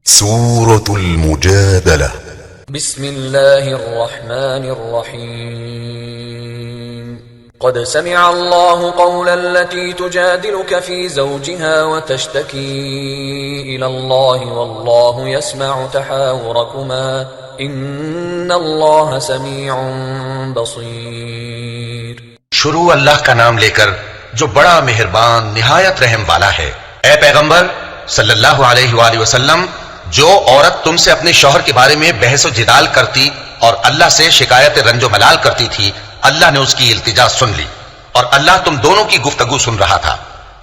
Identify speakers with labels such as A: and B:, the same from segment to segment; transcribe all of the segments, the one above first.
A: سورة المجادلة.
B: بسم الله الرحمن الرحيم. قد سمع الله قول التي تجادلك في زوجها وتشتكي إلى الله والله يسمع تحاوركما إن الله سميع بصير.
C: شروع اللہ کا نام لے کر جو بڑا مہربان نہایت رحم والا ہے. اے پیغمبر صلی اللہ علیہ وآلہ وسلم، جو عورت تم سے اپنے شوہر کے بارے میں بحث و جدال کرتی اور اللہ سے شکایت رنج و ملال کرتی تھی، اللہ نے اس کی التجا سن لی اور اللہ تم دونوں کی گفتگو سن رہا تھا.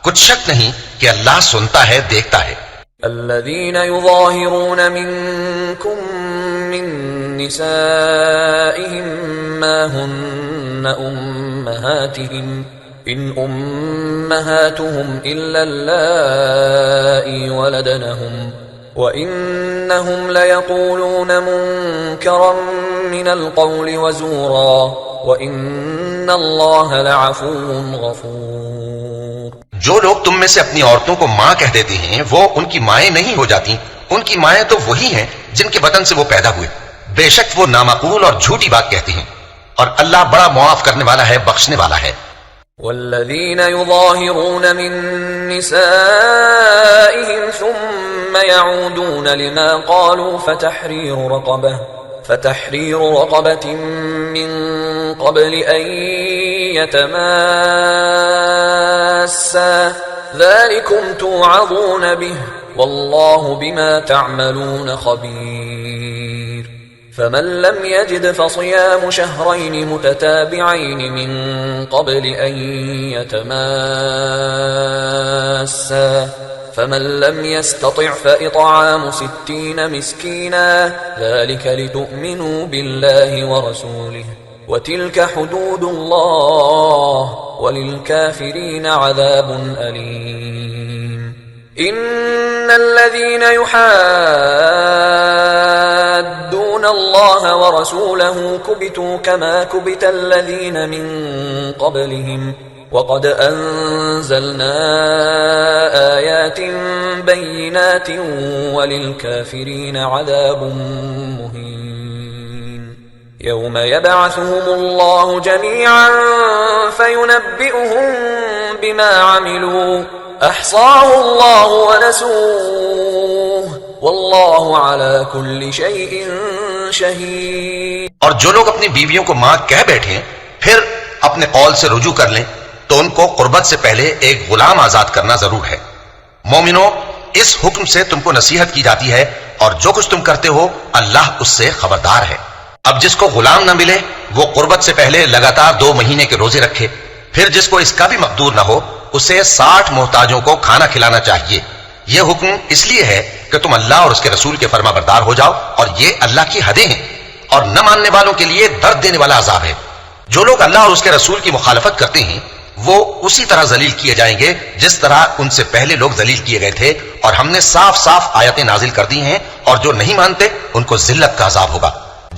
C: کچھ شک نہیں کہ اللہ سنتا ہے، دیکھتا ہے.
B: الذين يظاهرون منكم من نسائهم ما هن أمهاتهم إن أمهاتهم إلا اللائي ولدنهم وَإِنَّهُمْ لَيَقُولُونَ مُنكَرًا مِنَ الْقَوْلِ وَزُورًا وَإِنَّ اللَّهَ لَعَفُوٌّ غَفُورٌ.
C: جو لوگ تم میں سے اپنی عورتوں کو ماں کہہ دیتے ہیں وہ ان کی مائیں نہیں ہو جاتی. ان کی مائیں تو وہی ہیں جن کے بدن سے وہ پیدا ہوئے. بے شک وہ نامعقول اور جھوٹی بات کہتی ہیں اور اللہ بڑا معاف کرنے والا ہے، بخشنے والا ہے.
B: والذين يظاهرون من نسائهم ثم يعودون لما قالوا فتحرير رقبة من قبل أن يتماسا ذلكم توعظون به والله بما تعملون خبير. فمن لم يجد فصيام شهرين متتابعين من قبل أن يتماسا فمن لم يستطع فإطعام 60 مسكينا ذلك لتؤمنوا بالله ورسوله وتلك حدود الله وللكافرين عذاب أليم. إن الذين يحادون الله ورسوله كبتوا كما كبت الذين من قبلهم وقد أنزلنا آيات بينات وللكافرين عذاب مهين. يوم يبعثهم الله جميعا فينبئهم بما عملوا احصاه الله ونسوه والله على كل شيء شهيد.
C: اور جو لوگ اپنی بیویوں کو ماں کہہ بیٹھیں پھر اپنے قول سے رجوع کر لیں تو ان کو قربت سے پہلے ایک غلام آزاد کرنا ضرور ہے. مومنو، اس حکم سے تم کو نصیحت کی جاتی ہے اور جو کچھ تم کرتے ہو اللہ اس سے خبردار ہے. اب جس کو غلام نہ ملے وہ قربت سے پہلے لگاتار 2 مہینے کے روزے رکھے. پھر جس کو اس کا بھی مقدور نہ ہو اسے 60 محتاجوں کو کھانا کھلانا چاہیے. یہ حکم اس لیے ہے کہ تم اللہ اور اس کے رسول کے فرما بردار ہو جاؤ اور یہ اللہ کی حدیں ہیں اور نہ ماننے والوں کے لیے درد دینے والا عذاب ہے. جو لوگ اللہ اور اس کے رسول کی مخالفت کرتے ہیں وہ اسی طرح ذلیل کیے جائیں گے جس طرح ان سے پہلے لوگ ذلیل کیے گئے تھے اور ہم نے صاف صاف آیتیں نازل کر دی ہیں اور جو نہیں مانتے ان کو ذلت کا عذاب ہوگا.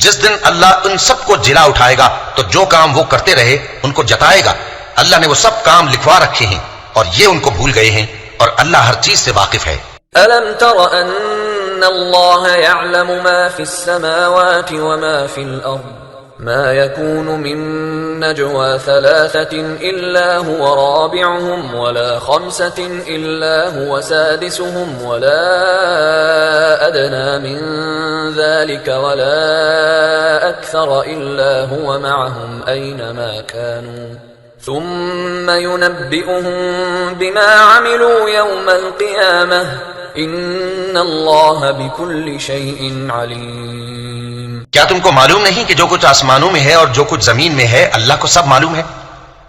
C: جس دن اللہ ان سب کو جلا اٹھائے گا تو جو کام وہ کرتے رہے ان کو جتائے گا. اللہ نے وہ سب کام لکھوا رکھے ہیں اور یہ ان کو بھول گئے ہیں اور اللہ ہر چیز سے واقف ہے.
B: ألم تر أن الله يعلم ما في السماوات وما في الأرض ما يكون من نجوى 3 إلا هو رابعهم ولا 5 إلا هو سادسهم ولا أدنى من ذلك ولا أكثر إلا هو معهم أينما كانوا ثم ينبئهم بما عملوا يوم القيامة إن الله بكل شيء عليم.
C: کیا تم کو معلوم نہیں کہ جو کچھ آسمانوں میں ہے اور جو کچھ زمین میں ہے اللہ کو سب معلوم ہے.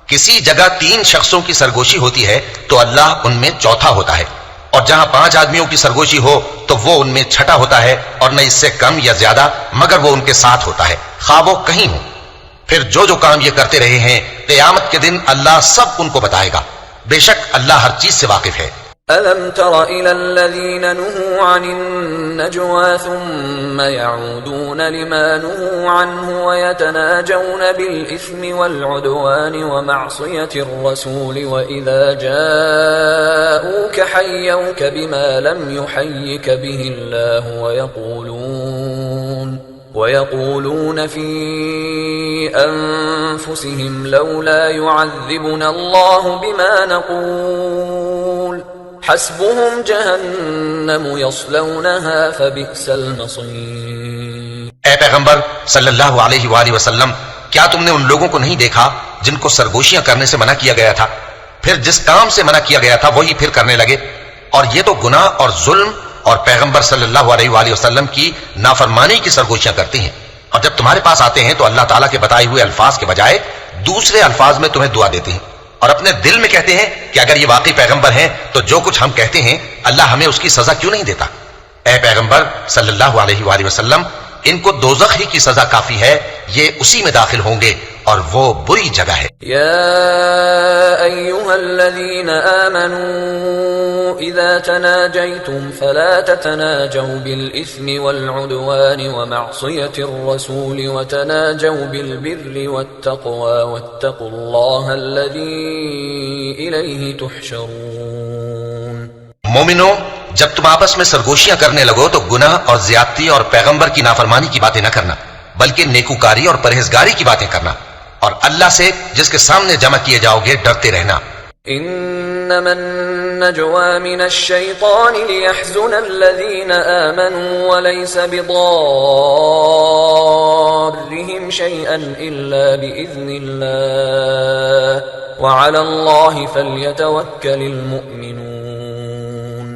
C: کسی جگہ 3 شخصوں کی سرگوشی ہوتی ہے تو اللہ ان میں چوتھا ہوتا ہے اور جہاں 5 آدمیوں کی سرگوشی ہو تو وہ ان میں چھٹا ہوتا ہے اور نہ اس سے کم یا زیادہ مگر وہ ان کے ساتھ ہوتا ہے خواہ وہ کہیں ہو. پھر جو کام یہ کرتے رہے ہیں قیامت کے دن اللہ سب ان کو بتائے گا. بے شک اللہ ہر چیز سے واقف ہے.
B: ألم تر إلى الذين نهوا عن النجوى ثم يعودون لما نهوا عنه ويتناجون بالإثم والعدوان ومعصية الرسول وإذا جاءوك حيوك بما لم يحيك به الله ويقولون في أنفسهم لولا يعذبنا الله بما نقول حسبهم جہنم یصلونها فبئس المصیر۔
C: اے پیغمبر صلی اللہ علیہ وآلہ وسلم، کیا تم نے ان لوگوں کو نہیں دیکھا جن کو سرگوشیاں کرنے سے منع کیا گیا تھا، پھر جس کام سے منع کیا گیا تھا وہی پھر کرنے لگے؟ اور یہ تو گناہ اور ظلم اور پیغمبر صلی اللہ علیہ وآلہ وسلم کی نافرمانی کی سرگوشیاں کرتے ہیں، اور جب تمہارے پاس آتے ہیں تو اللہ تعالیٰ کے بتائے ہوئے الفاظ کے بجائے دوسرے الفاظ میں تمہیں دعا دیتے ہیں، اور اپنے دل میں کہتے ہیں کہ اگر یہ واقعی پیغمبر ہیں تو جو کچھ ہم کہتے ہیں اللہ ہمیں اس کی سزا کیوں نہیں دیتا؟ اے پیغمبر صلی اللہ علیہ وآلہ وسلم، ان کو دوزخ ہی کی سزا کافی ہے، یہ اسی میں داخل ہوں گے اور وہ بری جگہ ہے۔
B: یا ایھا الذین آمنوا اذا تناجیتم فلا تتناجوا بالإثم والعدوان ومعصیة الرسول وتناجوا بالبر والتقوى واتقوا اللہ الذی الیہ تحشرون۔
C: مومنو، جب تم آپس میں سرگوشیاں کرنے لگو تو گناہ اور زیادتی اور پیغمبر کی نافرمانی کی باتیں نہ کرنا، بلکہ نیکوکاری اور پرہیزگاری کی باتیں کرنا، اور اللہ سے جس کے سامنے جمع کیے جاؤ گے ڈرتے رہنا۔
B: انما النجوى من الشيطان ليحزن الذين آمنوا وليس بضارهم شيئا إلا بإذن الله وعلى الله فليتوكل المؤمنون۔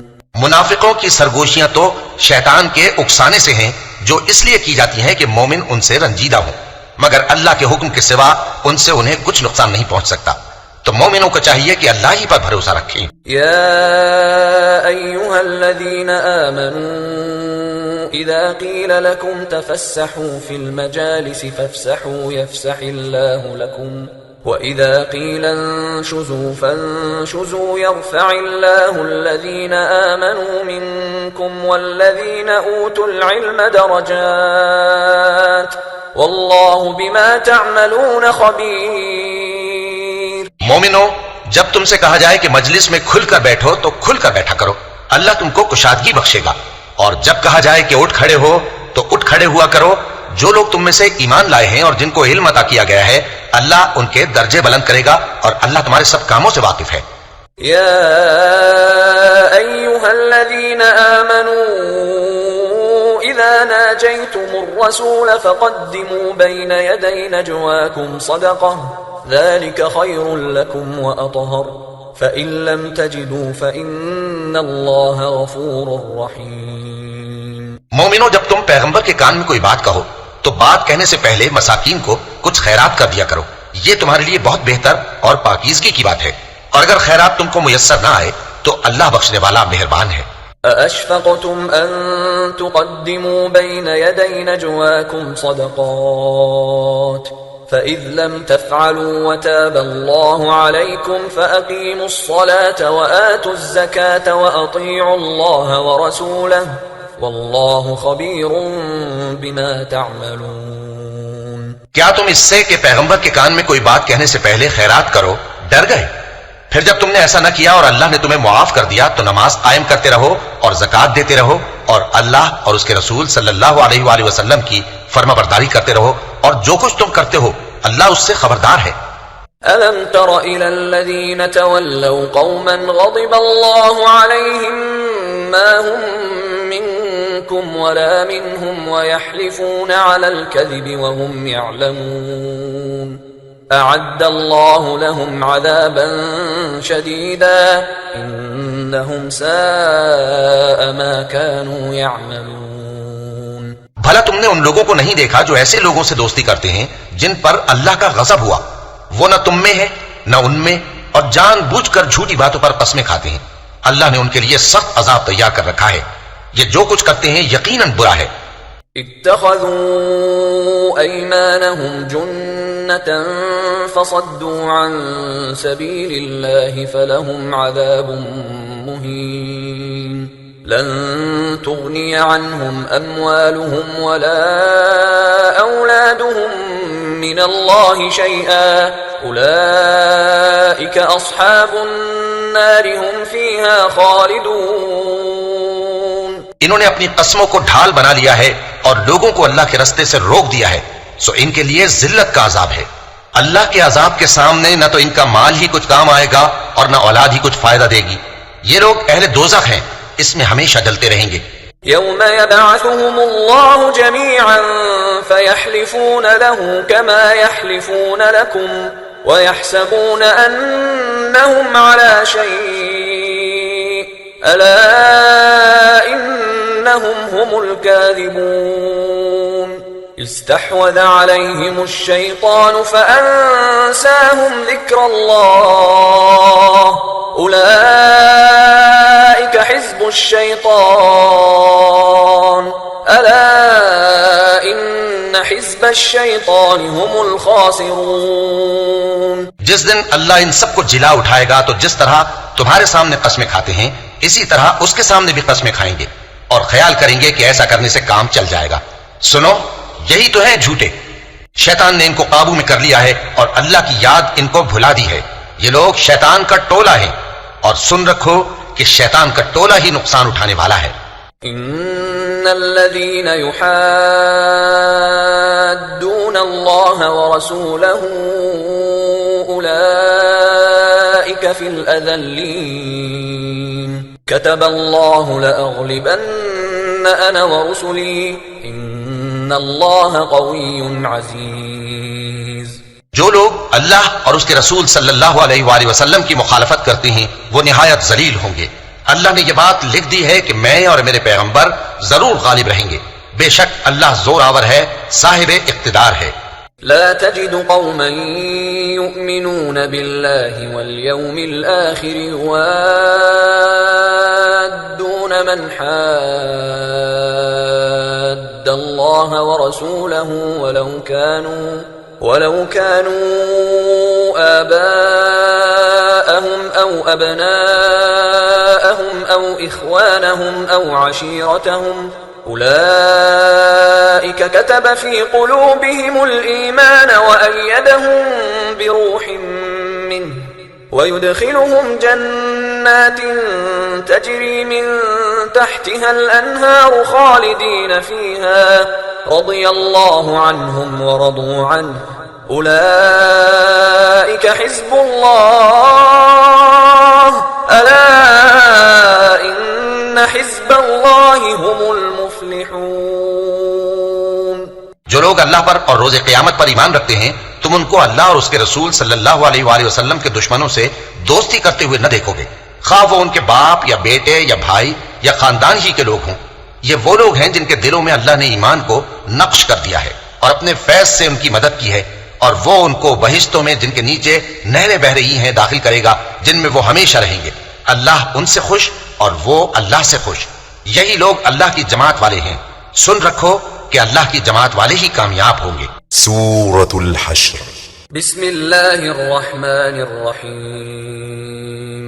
C: منافقوں کی سرگوشیاں تو شیطان کے اکسانے سے ہیں، جو اس لیے کی جاتی ہیں کہ مومن ان سے رنجیدہ ہوں، مگر اللہ کے حکم کے سوا ان سے انہیں کچھ نقصان نہیں پہنچ سکتا، تو مومنوں کو چاہیے کہ اللہ ہی پر بھروسہ رکھیں۔
B: یا ایھا الذین آمنوا اذا قیل لکم تفسحوا فی المجالس فافسحوا یفسح اللہ لکم وَإِذَا قِيلَ انشُزُوا فَانشُزُوا يَرْفَعِ اللَّهُ الَّذِينَ آمَنُوا مِنكُمْ وَالَّذِينَ أُوتُوا الْعِلْمَ دَرَجَاتٍ وَاللَّهُ بِمَا تَعْمَلُونَ خَبِيرٌ۔
C: مومنو، جب تم سے کہا جائے کہ مجلس میں کھل کر بیٹھو تو کھل کر بیٹھا کرو، اللہ تم کو کشادگی بخشے گا، اور جب کہا جائے کہ اٹھ کھڑے ہو تو اٹھ کھڑے ہوا کرو۔ جو لوگ تم میں سے ایمان لائے ہیں اور جن کو علم عطا کیا گیا ہے، اللہ ان کے درجے بلند کرے گا، اور اللہ تمہارے سب کاموں سے واقف ہے۔
B: یا ایھا الذین آمنوا اذا ناجیتم الرسول فقدموا بین یدی نجواکم صدقہ ذلک خیر لکم واطہر فإن لم تجدوا فإن اللہ غفور رحیم۔
C: مومنو، جب تم پیغمبر کے کان میں کوئی بات کہو تو بات کہنے سے پہلے مساکین کو کچھ خیرات کر دیا کرو، یہ تمہارے لیے بہت بہتر اور پاکیزگی کی بات ہے، اور اگر خیرات تم کو میسر نہ آئے تو اللہ بخشنے والا مہربان ہے۔
B: أَأَشْفَقْتُمْ أَن تُقَدِّمُوا بَيْنَ يَدَيْ نَجْوَاكُمْ صَدَقَاتٍ فَإِذْ لَمْ تَفْعَلُوا وَتَابَ اللَّهُ عَلَيْكُمْ فَأَقِيمُوا الصَّلَاةَ وَآتُوا الزَّكَاةَ وَأَطِيعُوا اللَّهَ وَرَسُولَهُ واللہ خبیر بما تعملون۔
C: کیا تم اس سے کہ پیغمبر کے کان میں کوئی بات کہنے سے پہلے خیرات کرو ڈر گئے؟ پھر جب تم نے ایسا نہ کیا اور اللہ نے تمہیں معاف کر دیا تو نماز قائم کرتے رہو اور زکوٰۃ دیتے رہو، اور اللہ اور اس کے رسول صلی اللہ علیہ وآلہ وسلم کی فرما برداری کرتے رہو، اور جو کچھ تم کرتے ہو اللہ اس سے خبردار ہے۔
B: ألم تر إلى الذين تولوا قوما غضب الله عليهم ما هم منكم ولا منهم ويحلفون على الكذب وهم يعلمون أعد الله لهم عذابا شديدا إنهم ساء ما كانوا يعملون۔
C: بھلا تم نے ان لوگوں کو نہیں دیکھا جو ایسے لوگوں سے دوستی کرتے ہیں جن پر اللہ کا غضب ہوا؟ وہ نہ تم میں ہے نہ ان میں، اور جان بوجھ کر جھوٹی باتوں پر قسمیں کھاتے ہیں۔ اللہ نے ان کے لیے سخت عذاب تیار کر رکھا ہے، یہ جو کچھ کرتے ہیں یقیناً برا ہے۔
B: اتخذوا ایمانهم جنة فصدوا عن سبیل اللہ فلهم عذاب مهين لن تغني عنهم أموالهم ولا أولادهم من الله شيئا أولئك أصحاب النار هم فيها خالدون.
C: انہوں نے اپنی قسموں کو ڈھال بنا لیا ہے اور لوگوں کو اللہ کے رستے سے روک دیا ہے، سو ان کے لیے ذلت کا عذاب ہے. اللہ کے عذاب کے سامنے نہ تو ان کا مال ہی کچھ کام آئے گا اور نہ اولاد ہی کچھ فائدہ دے گی. یہ لوگ اہل دوزخ ہیں، اس میں ہمیشہ جلتے رہیں گے.
B: يوم يبعثهم الله جميعا فيحلفون له كما يحلفون لكم ويحسبون أنهم على شيء ألا إنهم هم الكاذبون. استحوذ عليهم الشيطان فأنساهم ذكر الله أولئك حزب الشيطان ألا إن حزب الشيطان هم الخاسرون.
C: جس دن اللہ ان سب کو جلا اٹھائے گا تو جس طرح تمہارے سامنے قسمیں کھاتے ہیں اسی طرح اس کے سامنے بھی قسمیں کھائیں گے اور خیال کریں گے کہ ایسا کرنے سے کام چل جائے گا. سنو، یہی تو ہیں جھوٹے. شیطان نے ان کو قابو میں کر لیا ہے اور اللہ کی یاد ان کو بھلا دی ہے. یہ لوگ شیطان کا ٹولہ ہیں اور سن رکھو کہ شیطان کا ٹولہ ہی نقصان اٹھانے والا ہے.
B: ان الذين يحادون الله ورسوله اولئك في الاذلين كتب الله لاغلبن انا ورسلي ان الله قوي عزيز.
C: جو لوگ اللہ اور اس کے رسول صلی اللہ علیہ وآلہ وسلم کی مخالفت کرتے ہیں وہ نہایت ذلیل ہوں گے. اللہ نے یہ بات لکھ دی ہے کہ میں اور میرے پیغمبر ضرور غالب رہیں گے. بے شک اللہ زور آور ہے، صاحب اقتدار ہے.
B: لا تجد قوما يؤمنون بالله واليوم الآخر يوادون من حاد الله ورسوله ولو كانوا آباءهم أو أبناءهم أو إخوانهم أو عشيرتهم أولئك كتب في قلوبهم الإيمان وأيدهم بروح منه ويدخلهم جنات تجري من تحتها الأنهار خالدين فيها رضي الله عنهم ورضوا عنه أولئك حزب الله ألا إن حزب الله هم المفلحون.
C: جو لوگ اللہ پر اور روز قیامت پر ایمان رکھتے ہیں تم ان کو اللہ اور اس کے رسول صلی اللہ علیہ وآلہ وسلم کے دشمنوں سے دوستی کرتے ہوئے نہ دیکھو گے، خواہ وہ ان کے باپ یا بیٹے یا بھائی یا خاندان ہی کے لوگ ہوں. یہ وہ لوگ ہیں جن کے دلوں میں اللہ نے ایمان کو نقش کر دیا ہے اور اپنے فیض سے ان کی مدد کی ہے، اور وہ ان کو بہشتوں میں جن کے نیچے نہریں بہ رہی ہیں داخل کرے گا جن میں وہ ہمیشہ رہیں گے. اللہ ان سے خوش اور وہ اللہ سے خوش. یہی لوگ اللہ کی جماعت والے ہیں. سن رکھو کہ اللہ کی جماعت والے ہی کامیاب ہوں گے.
A: سورة الحشر.
B: بسم الله الرحمن الرحيم.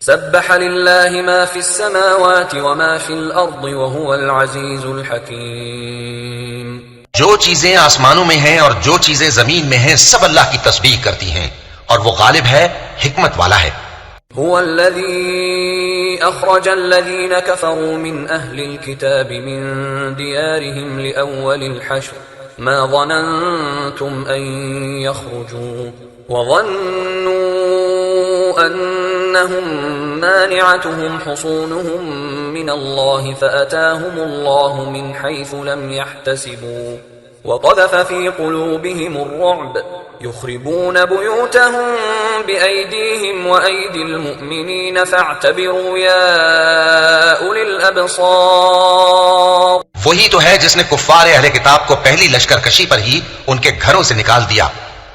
B: سبح لله ما في السماوات وما في الأرض وهو العزيز الحكيم.
C: جو چیزیں آسمانوں میں ہیں اور جو چیزیں زمین میں ہیں سب اللہ کی تسبیح کرتی ہیں اور وہ غالب ہے، حکمت والا ہے.
B: هو الذي أخرج الذين كفروا من أهل الكتاب من ديارهم لأول الحشر ما ظننتم أن يخرجوا وظنوا أنهم مانعتهم حصونهم من الله فأتاهم الله من حيث لم يحتسبوا وقذف في قلوبهم الرعب يخربون بيوتهم بأيديهم وأيدي المؤمنين فاعتبروا يا أولي الأبصار.
C: وہی تو ہے جس نے کفار اہل کتاب کو پہلی لشکر کشی پر ہی ان کے گھروں سے نکال دیا.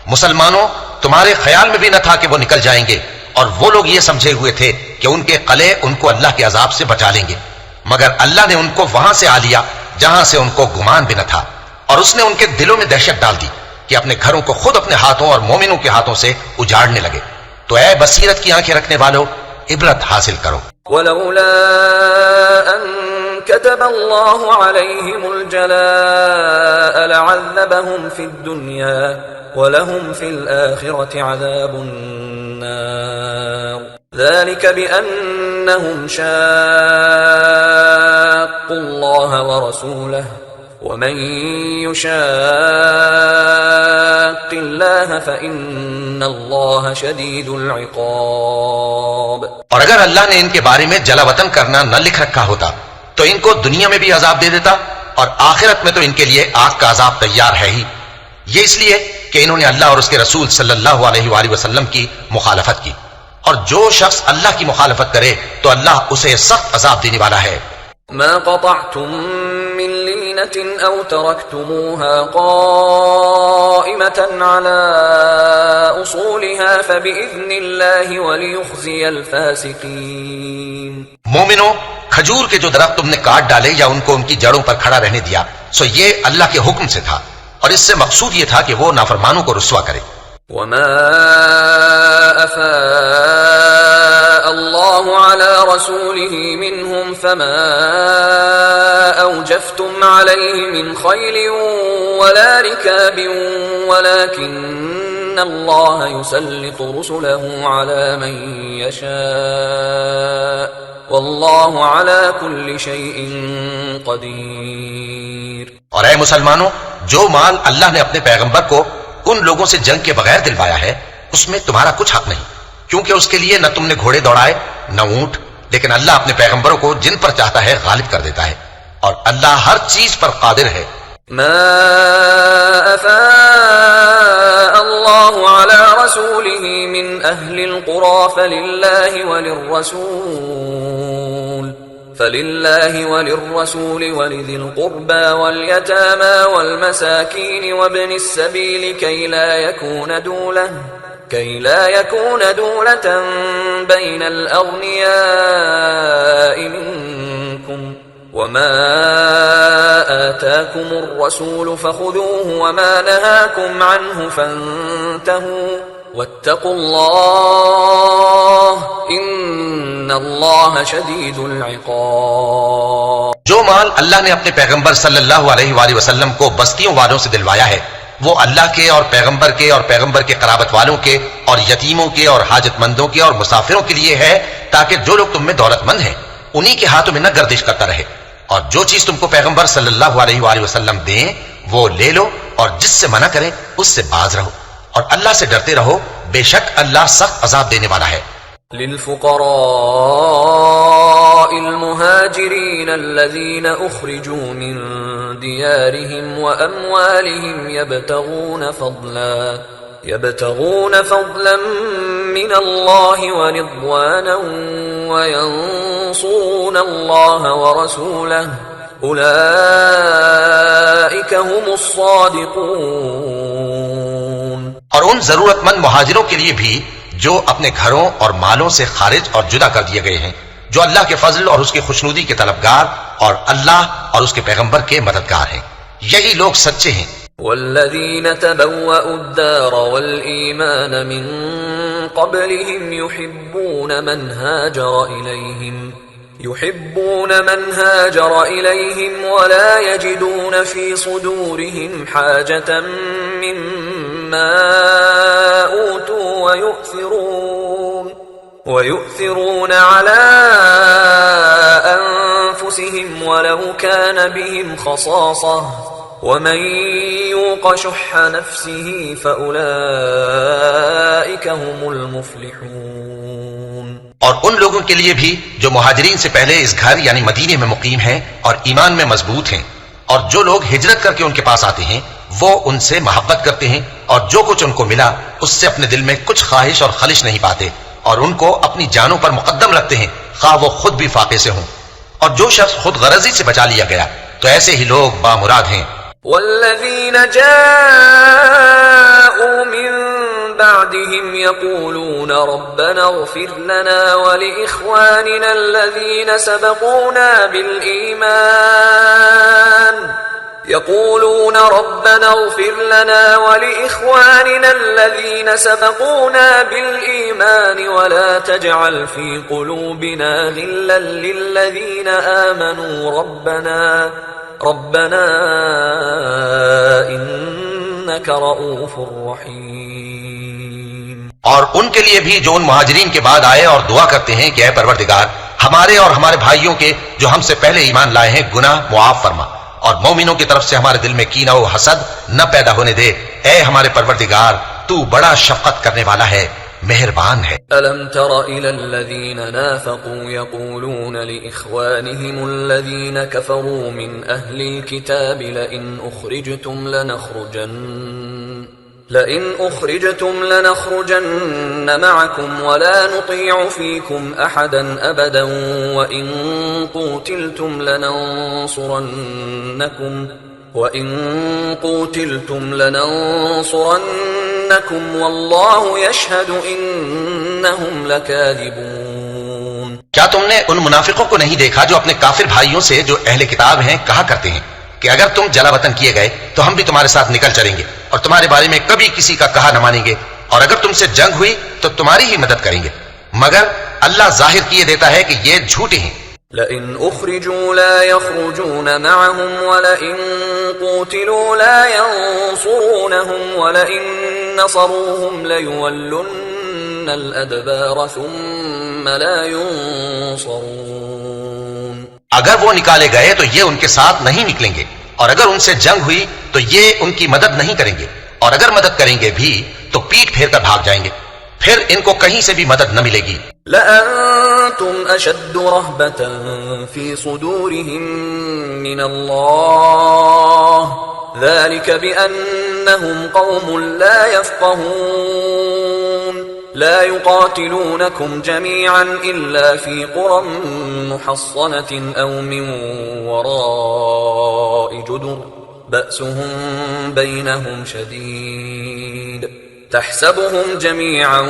C: مسلمانوں، تمہارے خیال میں بھی نہ تھا کہ وہ نکل جائیں گے، اور وہ لوگ یہ سمجھے ہوئے تھے کہ ان کے قلعے ان کو اللہ کے عذاب سے بچا لیں گے، مگر اللہ نے ان کو وہاں سے آ لیا جہاں سے ان کو گمان بھی نہ تھا، اور اس نے ان کے دلوں میں دہشت ڈال دی کہ اپنے گھروں کو خود اپنے ہاتھوں اور مومنوں کے ہاتھوں سے اجاڑنے لگے. تو اے بصیرت کی آنکھیں رکھنے والوں، عبرت حاصل کرو.
B: ولولا أن كتب الله عليهم الجلاء لعذبهم في الدنيا ولهم في الآخرة عذاب النار ذلك بأنهم شاقوا الله ورسوله ومن يشاق الله فإن الله شديد العقاب.
C: اور اگر اللہ نے ان کے بارے میں جلا وطن کرنا نہ لکھ رکھا ہوتا تو ان کو دنیا میں بھی عذاب دے دیتا اور آخرت میں تو ان کے لیے آگ کا عذاب تیار ہے ہی. یہ اس لیے کہ انہوں نے اللہ اور اس کے رسول صلی اللہ علیہ وآلہ وسلم کی مخالفت کی، اور جو شخص اللہ کی مخالفت کرے تو اللہ اسے سخت عذاب دینے والا ہے.
B: ما قطعتم من لينة أو تركتموها قائمة على أصولها فبإذن الله وليخزي الفاسقين.
C: مومنو، کھجور کے جو درخت تم نے کاٹ ڈالے یا ان کو ان کی جڑوں پر کھڑا رہنے دیا سو یہ اللہ کے حکم سے تھا، اور اس سے مقصود یہ تھا کہ وہ نافرمانوں کو رسوا کرے.
B: وما أفاء الله على رسوله منهم فما أوجفتم عليه من خيل ولا ركاب ولكن الله يسلط رسله على من يشاء والله على كل شيء قدير.
C: اور اے مسلمانوں، جو مال اللہ نے اپنے پیغمبر کو ان لوگوں سے جنگ کے بغیر دلوایا ہے اس میں تمہارا کچھ حق نہیں، کیونکہ اس کے لیے نہ تم نے گھوڑے دوڑائے نہ اونٹ، لیکن اللہ اپنے پیغمبروں کو جن پر چاہتا ہے غالب کر دیتا ہے، اور اللہ ہر چیز پر قادر ہے.
B: ما أفاء الله على رسوله من أهل القرى فلله وللرسول ولذي القربى واليتامى والمساكين وابن السبيل كي لا يكون دولة بين الأغنياء منكم وما آتاكم الرسول فخذوه وما نهاكم عنه فانتهوا واتقوا الله ان اللہ شدید العقاب.
C: جو مال اللہ نے اپنے پیغمبر صلی اللہ علیہ وآلہ وسلم کو بستیوں والوں سے دلوایا ہے وہ اللہ کے اور پیغمبر کے قرابت والوں کے اور یتیموں کے اور حاجت مندوں کے اور مسافروں کے لیے ہے، تاکہ جو لوگ تم میں دولت مند ہیں انہی کے ہاتھوں میں نہ گردش کرتا رہے، اور جو چیز تم کو پیغمبر صلی اللہ علیہ وآلہ وسلم دیں وہ لے لو، اور جس سے منع کریں اس سے باز رہو، اور اللہ سے ڈرتے رہو، بے شک اللہ سخت عذاب دینے والا ہے.
B: للفقراء المهاجرين الذين أخرجوا من ديارهم وأموالهم يبتغون فضلا من الله ورضوانا وينصرون الله ورسوله أولئك هم الصادقون.
C: اور ان ضرورت مند مہاجروں کے لیے بھی جو اپنے گھروں اور مالوں سے خارج اور جدا کر دیے گئے ہیں، جو اللہ کے فضل اور اس کی خوشنودی کے طلبگار اور اللہ اور اس کے پیغمبر کے مددگار ہیں، یہی لوگ سچے ہیں.
B: والذین تبوأوا الدار والإيمان من قبلهم يحبون من هاجر إليهم ولا يجدون في صدورهم حاجة مما أوتوا ويؤثرون على أنفسهم ولو كان بهم خصاصة ومن يوق شح نفسه فأولئك هم المفلحون.
C: اور ان لوگوں کے لیے بھی جو مہاجرین سے پہلے اس گھر یعنی مدینے میں مقیم ہیں اور ایمان میں مضبوط ہیں، اور جو لوگ ہجرت کر کے ان کے پاس آتے ہیں وہ ان سے محبت کرتے ہیں، اور جو کچھ ان کو ملا اس سے اپنے دل میں کچھ خواہش اور خلش نہیں پاتے، اور ان کو اپنی جانوں پر مقدم رکھتے ہیں خواہ وہ خود بھی فاقے سے ہوں. اور جو شخص خود غرضی سے بچا لیا گیا تو ایسے ہی لوگ بامراد ہیں.
B: والذین جاءوا من بعدهم يقولون ربنا اغفر لنا ولإخواننا الذين سبقونا بالإيمان يقولون ربنا اغفر لنا ولإخواننا الذين سبقونا بالإيمان ولا تجعل في قلوبنا غلا للذين آمنوا ربنا إنك رؤوف رحيم.
C: اور ان کے لیے بھی جو ان مہاجرین کے بعد آئے اور دعا کرتے ہیں کہ اے پروردگار ہمارے اور ہمارے بھائیوں کے جو ہم سے پہلے ایمان لائے ہیں گناہ معاف فرما، اور مومنوں کی طرف سے ہمارے دل میں کینہ و حسد نہ پیدا ہونے دے. اے ہمارے پروردگار تو بڑا شفقت کرنے والا ہے، مہربان ہے.
B: ألم تر إلى الذين نافقوا يقولون لإخوانهم الذين كفروا من أهل الكتاب لئن أخرجتم لنخرجن معكم ولا نطيع فيكم أحدا أبدا وإن قوتلتم لننصرنكم والله يشهد إنهم لكاذبون.
C: کیا تم نے ان منافقوں کو نہیں دیکھا جو اپنے کافر بھائیوں سے جو اہل کتاب ہیں کہا کرتے ہیں کہ اگر تم جلا وطن کیے گئے تو ہم بھی تمہارے ساتھ نکل چلیں گے اور تمہارے بارے میں کبھی کسی کا کہا نہ مانیں گے، اور اگر تم سے جنگ ہوئی تو تمہاری ہی مدد کریں گے، مگر اللہ ظاہر کیے دیتا ہے کہ یہ جھوٹے ہیں.
B: لئن أخرجوا لا يخرجون معهم ولئن قوتلوا لا ينصرونهم ولئن نصروهم ليولن الأدبار ثم لا ينصرون.
C: اگر وہ نکالے گئے تو یہ ان کے ساتھ نہیں نکلیں گے، اور اگر ان سے جنگ ہوئی تو یہ ان کی مدد نہیں کریں گے، اور اگر مدد کریں گے بھی تو پیٹ پھیر کر بھاگ جائیں گے، پھر ان کو کہیں سے بھی مدد نہ ملے گی.
B: لأنتم أشد رهبة في صدورهم من الله ذلك بأنهم قوم لا يفقهون لا يقاتلونكم جميعا إلا في قرى محصنة أو من وراء جدر بأسهم بينهم شديد تحسبهم جميعا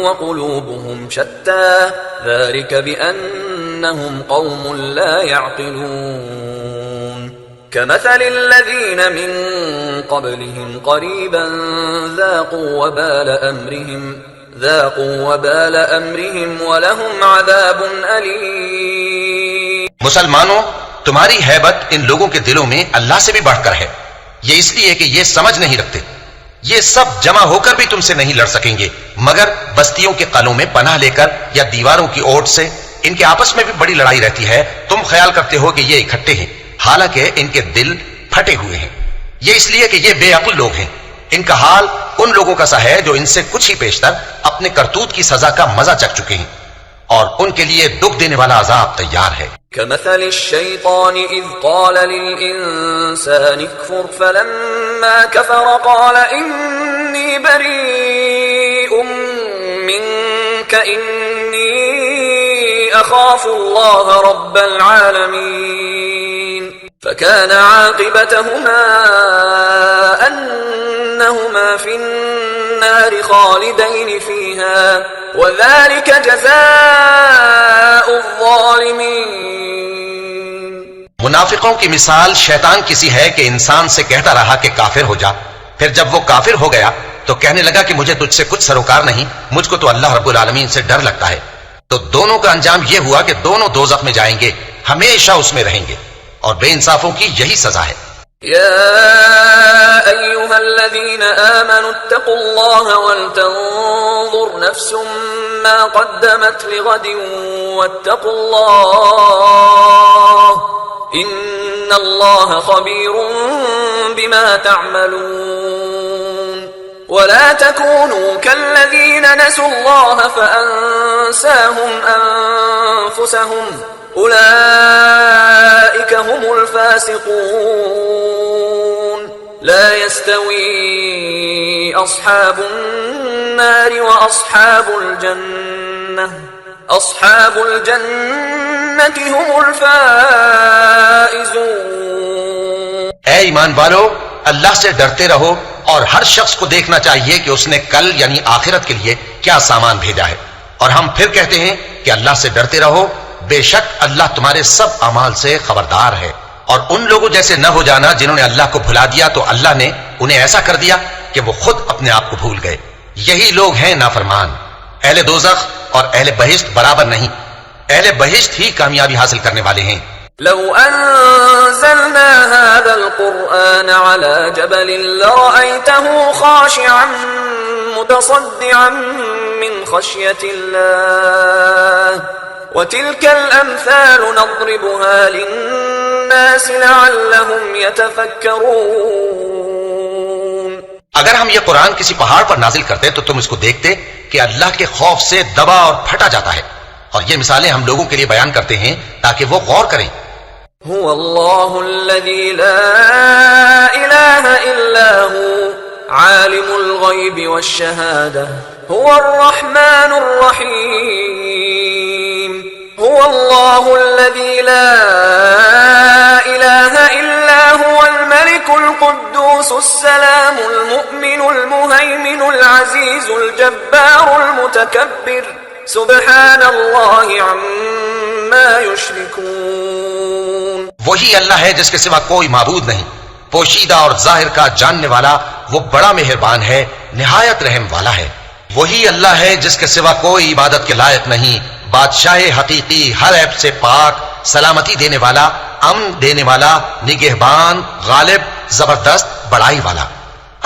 B: وقلوبهم شتى ذلك بأنهم قوم لا يعقلون. كمثل الذين من قبلهم قريبا ذاقوا وبال أمرهم ولهم عذاب أليم.
C: مسلمانوں، تمہاری ہیبت ان لوگوں کے دلوں میں اللہ سے بھی بڑھ کر ہے، یہ اس لیے کہ یہ سمجھ نہیں رکھتے. یہ سب جمع ہو کر بھی تم سے نہیں لڑ سکیں گے مگر بستیوں کے قلعوں میں پناہ لے کر یا دیواروں کی اوٹ سے. ان کے آپس میں بھی بڑی لڑائی رہتی ہے، تم خیال کرتے ہو کہ یہ اکٹھے ہیں، حالانکہ ان کے دل پھٹے ہوئے ہیں. یہ اس لیے کہ یہ بے عقل لوگ ہیں. ان کا حال ان لوگوں کا سا ہے جو ان سے کچھ ہی پیشتر اپنے کرتوت کی سزا کا مزہ چکھ چکے ہیں، اور ان کے لیے دکھ دینے والا عذاب تیار ہے.
B: كمثل الشيطان إذ قال للإنسان اكفر فلما كفر قال إني بريء منك إني أخاف الله رب العالمين فكان عاقبتهما أنهما في النار خالدين فيها وذلك جزاء الظالمين.
C: منافقوں کی مثال شیطان کسی ہے کہ انسان سے کہتا رہا کہ کافر ہو جا، پھر جب وہ کافر ہو گیا تو کہنے لگا کہ مجھے تجھ سے کچھ سروکار نہیں، مجھ کو تو اللہ رب العالمین سے ڈر لگتا ہے. تو دونوں کا انجام یہ ہوا کہ دونوں دوزخ میں جائیں گے، ہمیشہ اس میں رہیں گے، اور بے انصافوں کی یہی سزا ہے.
B: يا أيها الذين آمنوا اتقوا الله ولتنظر نفس ما قدمت لغد واتقوا الله إن الله خبير بما تعملون. ولا تكونوا كالذين نسوا الله فأنساهم أنفسهم أولئك هم الفاسقون. لا يستوي أصحاب النار وأصحاب الجنة أصحاب الجنة هم الفائزون.
C: اے ایمان والو، اللہ سے ڈرتے رہو، اور ہر شخص کو دیکھنا چاہیے کہ اس نے کل یعنی آخرت کے لیے کیا سامان بھیجا ہے. اور ہم پھر کہتے ہیں کہ اللہ سے ڈرتے رہو، بے شک اللہ تمہارے سب اعمال سے خبردار ہے. اور ان لوگوں جیسے نہ ہو جانا جنہوں نے اللہ کو بھلا دیا تو اللہ نے انہیں ایسا کر دیا کہ وہ خود اپنے آپ کو بھول گئے. یہی لوگ ہیں نافرمان. اہل دوزخ اور اہل بہشت برابر نہیں. اہل بہشت ہی کامیابی حاصل کرنے والے ہیں.
B: لو أنزلنا هذا القرآن على جبل لرأيته خاشعا متصدعا من خشية الله وتلك الأمثال نضربها للناس لعلهم يتفكرون.
C: اگر ہم یہ قرآن کسی پہاڑ پر نازل کرتے تو تم اس کو دیکھتے کہ اللہ کے خوف سے دبا اور پھٹا جاتا ہے. اور یہ مثالیں ہم لوگوں کے لیے بیان کرتے ہیں تاکہ وہ غور کریں.
B: هو الله الذي لا إله إلا هو عالم الغيب والشهادة هو الرحمن الرحيم. هو الله الذي لا إله إلا هو الملك القدوس السلام المؤمن المهيمن العزيز الجبار المتكبر سبحان الله عما يشركون.
C: وہی اللہ ہے جس کے سوا کوئی معبود نہیں، پوشیدہ اور ظاہر کا جاننے والا. وہ بڑا مہربان ہے، نہایت رحم والا ہے. وہی اللہ ہے جس کے سوا کوئی عبادت کے لائق نہیں، بادشاہ حقیقی، ہر عیب سے پاک، سلامتی دینے والا، امن دینے والا، نگہبان، غالب، زبردست، بڑائی والا.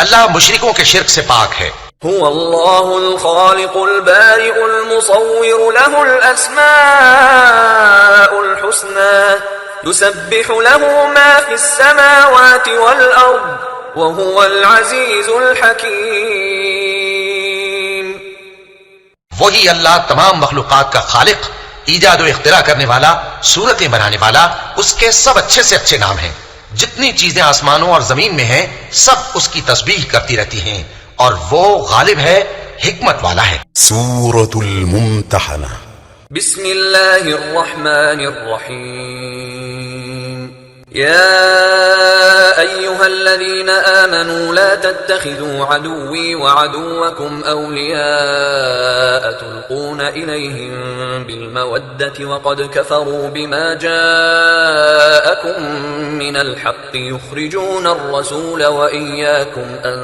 C: اللہ مشرکوں کے شرک سے پاک ہے.
B: هو الله الخالق البارئ المصور له الأسماء الحسنى يسبح له ما في السماوات والأرض وهو العزيز الحكيم.
C: وہی اللہ تمام مخلوقات کا خالق، ایجاد و اختراع کرنے والا، صورتیں بنانے والا. اس کے سب اچھے سے اچھے نام ہیں. جتنی چیزیں آسمانوں اور زمین میں ہیں سب اس کی تسبیح کرتی رہتی ہیں، اور وہ غالب ہے، حکمت والا ہے.
A: سورة الممتحنة.
B: بسم الله الرحمن الرحيم. يا أيها الذين آمنوا لا تتخذوا عدوي وعدوكم أولياء تلقون إليهم بالمودة وقد كفروا بما جاءكم من الحق يخرجون الرسول وإياكم أن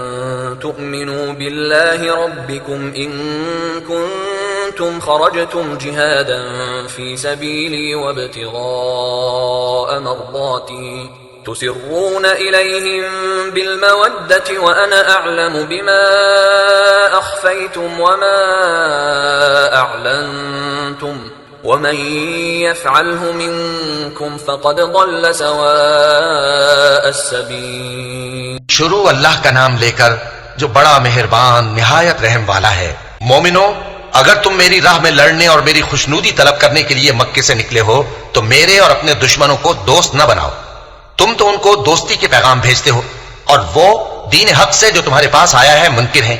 B: تؤمنوا بالله ربكم إن كنتم خرجتم جهادا في سبيلي وابتغاء مرضاتي تسرون إليهم بالمودة وأنا أعلم بما أخفيتم وما أعلنتم ومن يفعله منكم فقد ضل سواء السبيل.
C: شروع اللہ کا نام لے کر جو بڑا مہربان نہایت رحم والا ہے. مومنو، اگر تم میری راہ میں لڑنے اور میری خوشنودی طلب کرنے کے لیے مکے سے نکلے ہو تو میرے اور اپنے دشمنوں کو دوست نہ بناؤ. تم تو ان کو دوستی کے پیغام بھیجتے ہو اور وہ دین حق سے جو تمہارے پاس آیا ہے منکر ہیں.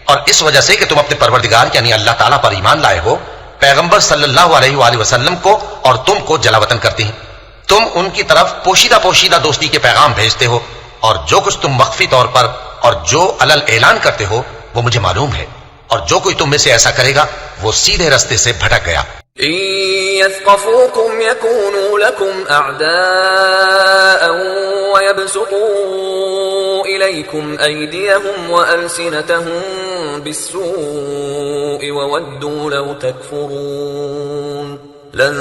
C: اور اس وجہ سے کہ تم اپنے پروردگار یعنی اللہ تعالیٰ پر ایمان لائے ہو، پیغمبر صلی اللہ علیہ وآلہ وسلم کو اور تم کو جلا وطن کرتے ہیں. تم ان کی طرف پوشیدہ پوشیدہ دوستی کے پیغام بھیجتے ہو، اور جو کچھ تم مخفی طور پر اور جو علل اعلان کرتے ہو وہ مجھے معلوم ہے. اور جو کوئی تم میں سے ایسا کرے گا وہ سیدھے رستے سے بھٹک گیا.
B: إن يثقفوكم يكونوا لكم أعداء ويبسطوا إليكم أيديهم وألسنتهم بالسوء وودوا لو تكفرون. لن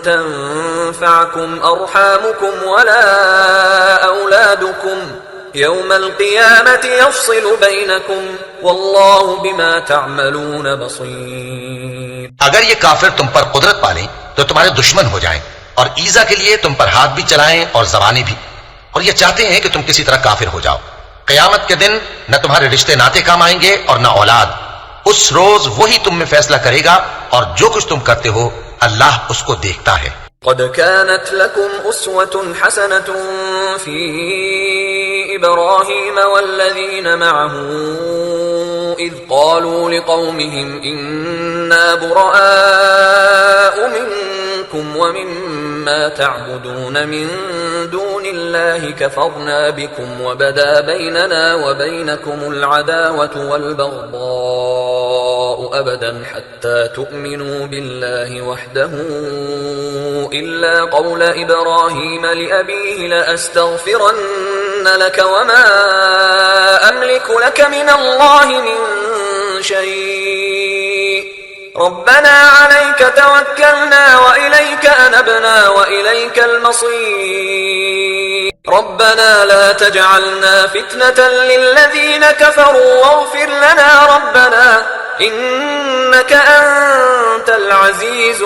B: تنفعكم أرحامكم ولا أولادكم يوم القيامة يفصل بينكم والله بما تعملون بصير.
C: اگر یہ کافر تم پر قدرت پالیں تو تمہارے دشمن ہو جائیں اور ایذا کے لیے تم پر ہاتھ بھی چلائیں اور زبانیں بھی، اور یہ چاہتے ہیں کہ تم کسی طرح کافر ہو جاؤ. قیامت کے دن نہ تمہارے رشتے ناتے کام آئیں گے اور نہ اولاد. اس روز وہی تم میں فیصلہ کرے گا، اور جو کچھ تم کرتے ہو اللہ اس کو دیکھتا ہے.
B: قد كانت لكم أسوة حسنة في إبراهيم والذين معه إذ قالوا لقومهم إنا براء منكم ومما تعبدون من دون الله كفرنا بكم وبدا بيننا وبينكم العداوة والبغضاء أبدا حتى تؤمنوا بالله وحده إلا قول إبراهيم لأبيه لأستغفرن لك وما أملك لك من الله من شيء ربنا عليك توكلنا وإليك أنبنا وإليك المصير ربنا لا تجعلنا فتنة للذين كفروا واغفر لنا ربنا إنك أنت العزيز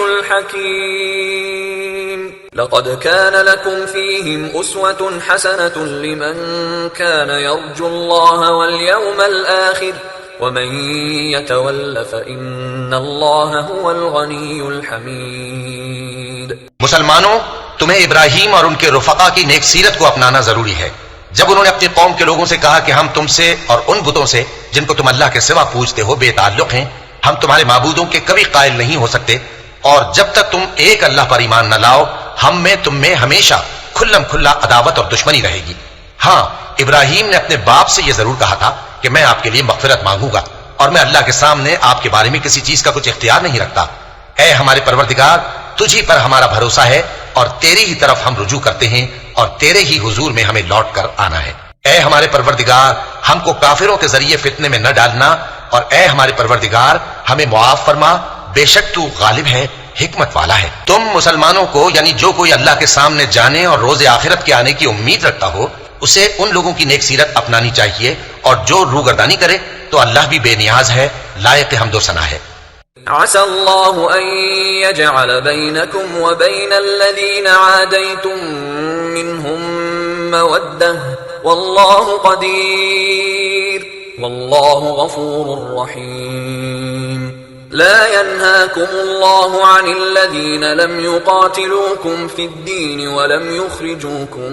B: الحكيم لقد كان لكم فيهم أسوة حسنة لمن كان يرجو الله واليوم الآخر ومن يتول فإن الله هو الغني الحميد.
C: مسلمانوں، تمہیں ابراہیم اور ان کے رفقا کی نیک سیرت کو اپنانا ضروری ہے. جب انہوں نے اپنی قوم کے لوگوں سے کہا کہ ہم تم سے اور ان بتوں سے جن کو تم اللہ کے سوا پوجتے ہو بے تعلق ہیں، ہم تمہارے معبودوں کے کبھی قائل نہیں ہو سکتے، اور جب تک تم ایک اللہ پر ایمان نہ لاؤ ہم میں تم میں ہمیشہ کھلم کھلا عداوت اور دشمنی رہے گی. ہاں، ابراہیم نے اپنے باپ سے یہ ضرور کہا تھا کہ میں آپ کے لیے مغفرت مانگوں گا اور میں اللہ کے سامنے آپ کے بارے میں کسی چیز کا کچھ اختیار نہیں رکھتا. اے ہمارے پروردگار، تجھی پر ہمارا بھروسہ ہے اور تیری ہی طرف ہم رجوع کرتے ہیں اور تیرے ہی حضور میں ہمیں لوٹ کر آنا ہے. اے ہمارے پروردگار، ہم کو کافروں کے ذریعے فتنے میں نہ ڈالنا، اور اے ہمارے پروردگار ہمیں معاف فرما، بے شک تو غالب ہے، حکمت والا ہے. تم مسلمانوں کو یعنی جو کوئی اللہ کے سامنے جانے اور روز آخرت کے آنے کی امید رکھتا ہو اسے ان لوگوں کی نیک سیرت اپنانی چاہیے، اور جو روگردانی کرے تو اللہ بھی بے نیاز ہے، لائق حمد و ثنا ہے.
B: عسى الله أن يجعل بينكم وبين الذين عاديتم منهم مودة والله قدير والله غفور رحيم. لا ينهاكم الله عن الذين لم يقاتلوكم في الدين ولم يخرجوكم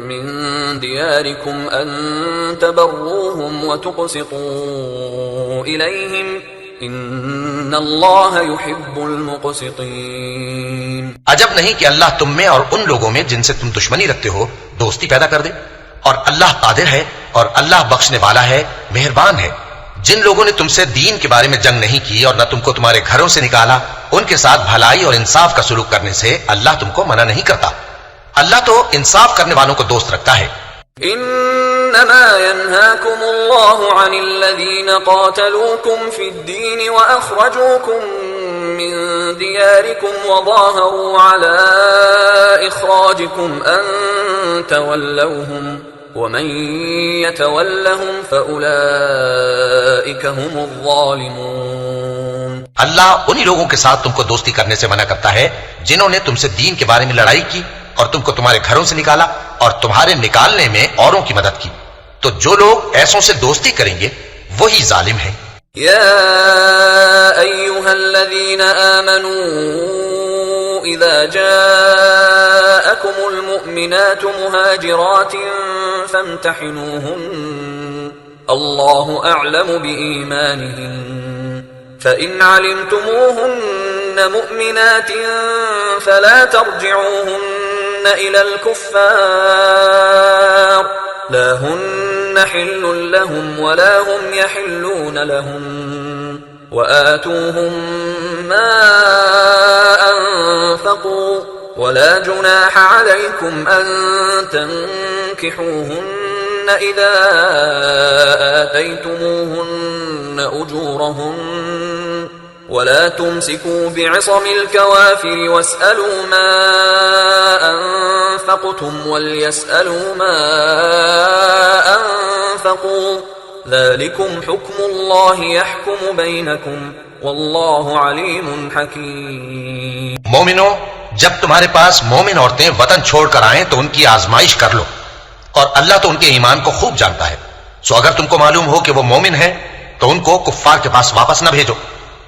B: من دياركم أن تبروهم وتقسطوا إليهم ان اللہ یحب المقسطین.
C: عجب نہیں کہ اللہ تم میں اور ان لوگوں میں جن سے تم دشمنی رکھتے ہو دوستی پیدا کر دے، اور اللہ قادر ہے اور اللہ بخشنے والا ہے، مہربان ہے. جن لوگوں نے تم سے دین کے بارے میں جنگ نہیں کی اور نہ تم کو تمہارے گھروں سے نکالا، ان کے ساتھ بھلائی اور انصاف کا سلوک کرنے سے اللہ تم کو منع نہیں کرتا. اللہ تو انصاف کرنے والوں کو دوست رکھتا ہے.
B: انما ينهاكم الله عن الذين قاتلوكم في الدين واخرجوكم من دياركم وظاهروا على اخراجكم ان تولوهم ومن يتولهم فاولئك هم الظالمون.
C: اللہ انہی لوگوں کے ساتھ تم کو دوستی کرنے سے منع کرتا ہے جنہوں نے تم سے دین کے بارے میں لڑائی کی اور تم کو تمہارے گھروں سے نکالا اور تمہارے نکالنے میں اوروں کی مدد کی، تو جو لوگ ایسوں سے دوستی کریں گے وہی ظالم ہیں.
B: یا ایھا الذین آمنوا اذا جاءکم المؤمنات مہاجرات فامتحنوہن اللہ اعلم بإیمانہن فإن علمتموهن مؤمنات فلا ترجعوهن إلى الكفار لا هن حل لهم ولا هم يحلون لهم وآتوهم ما أنفقوا ولا جناح عليكم أن تنكحوهن إذا آتيتموهن أجورهن ولا تمسكوا بعصم الكوافر واسألوا ما أنفقتم وليسألوا ما أنفقوا ذلكم حكم الله يحكم بينكم والله عليم حكيم.
C: مومنو، جب تمہارے پاس مومن عورتیں وطن چھوڑ کر آئیں تو ان کی آزمائش کر لو، اور اللہ تو ان کے ایمان کو خوب جانتا ہے. سو اگر تم کو معلوم ہو کہ وہ مومن ہیں تو ان کو کفار کے پاس واپس نہ بھیجو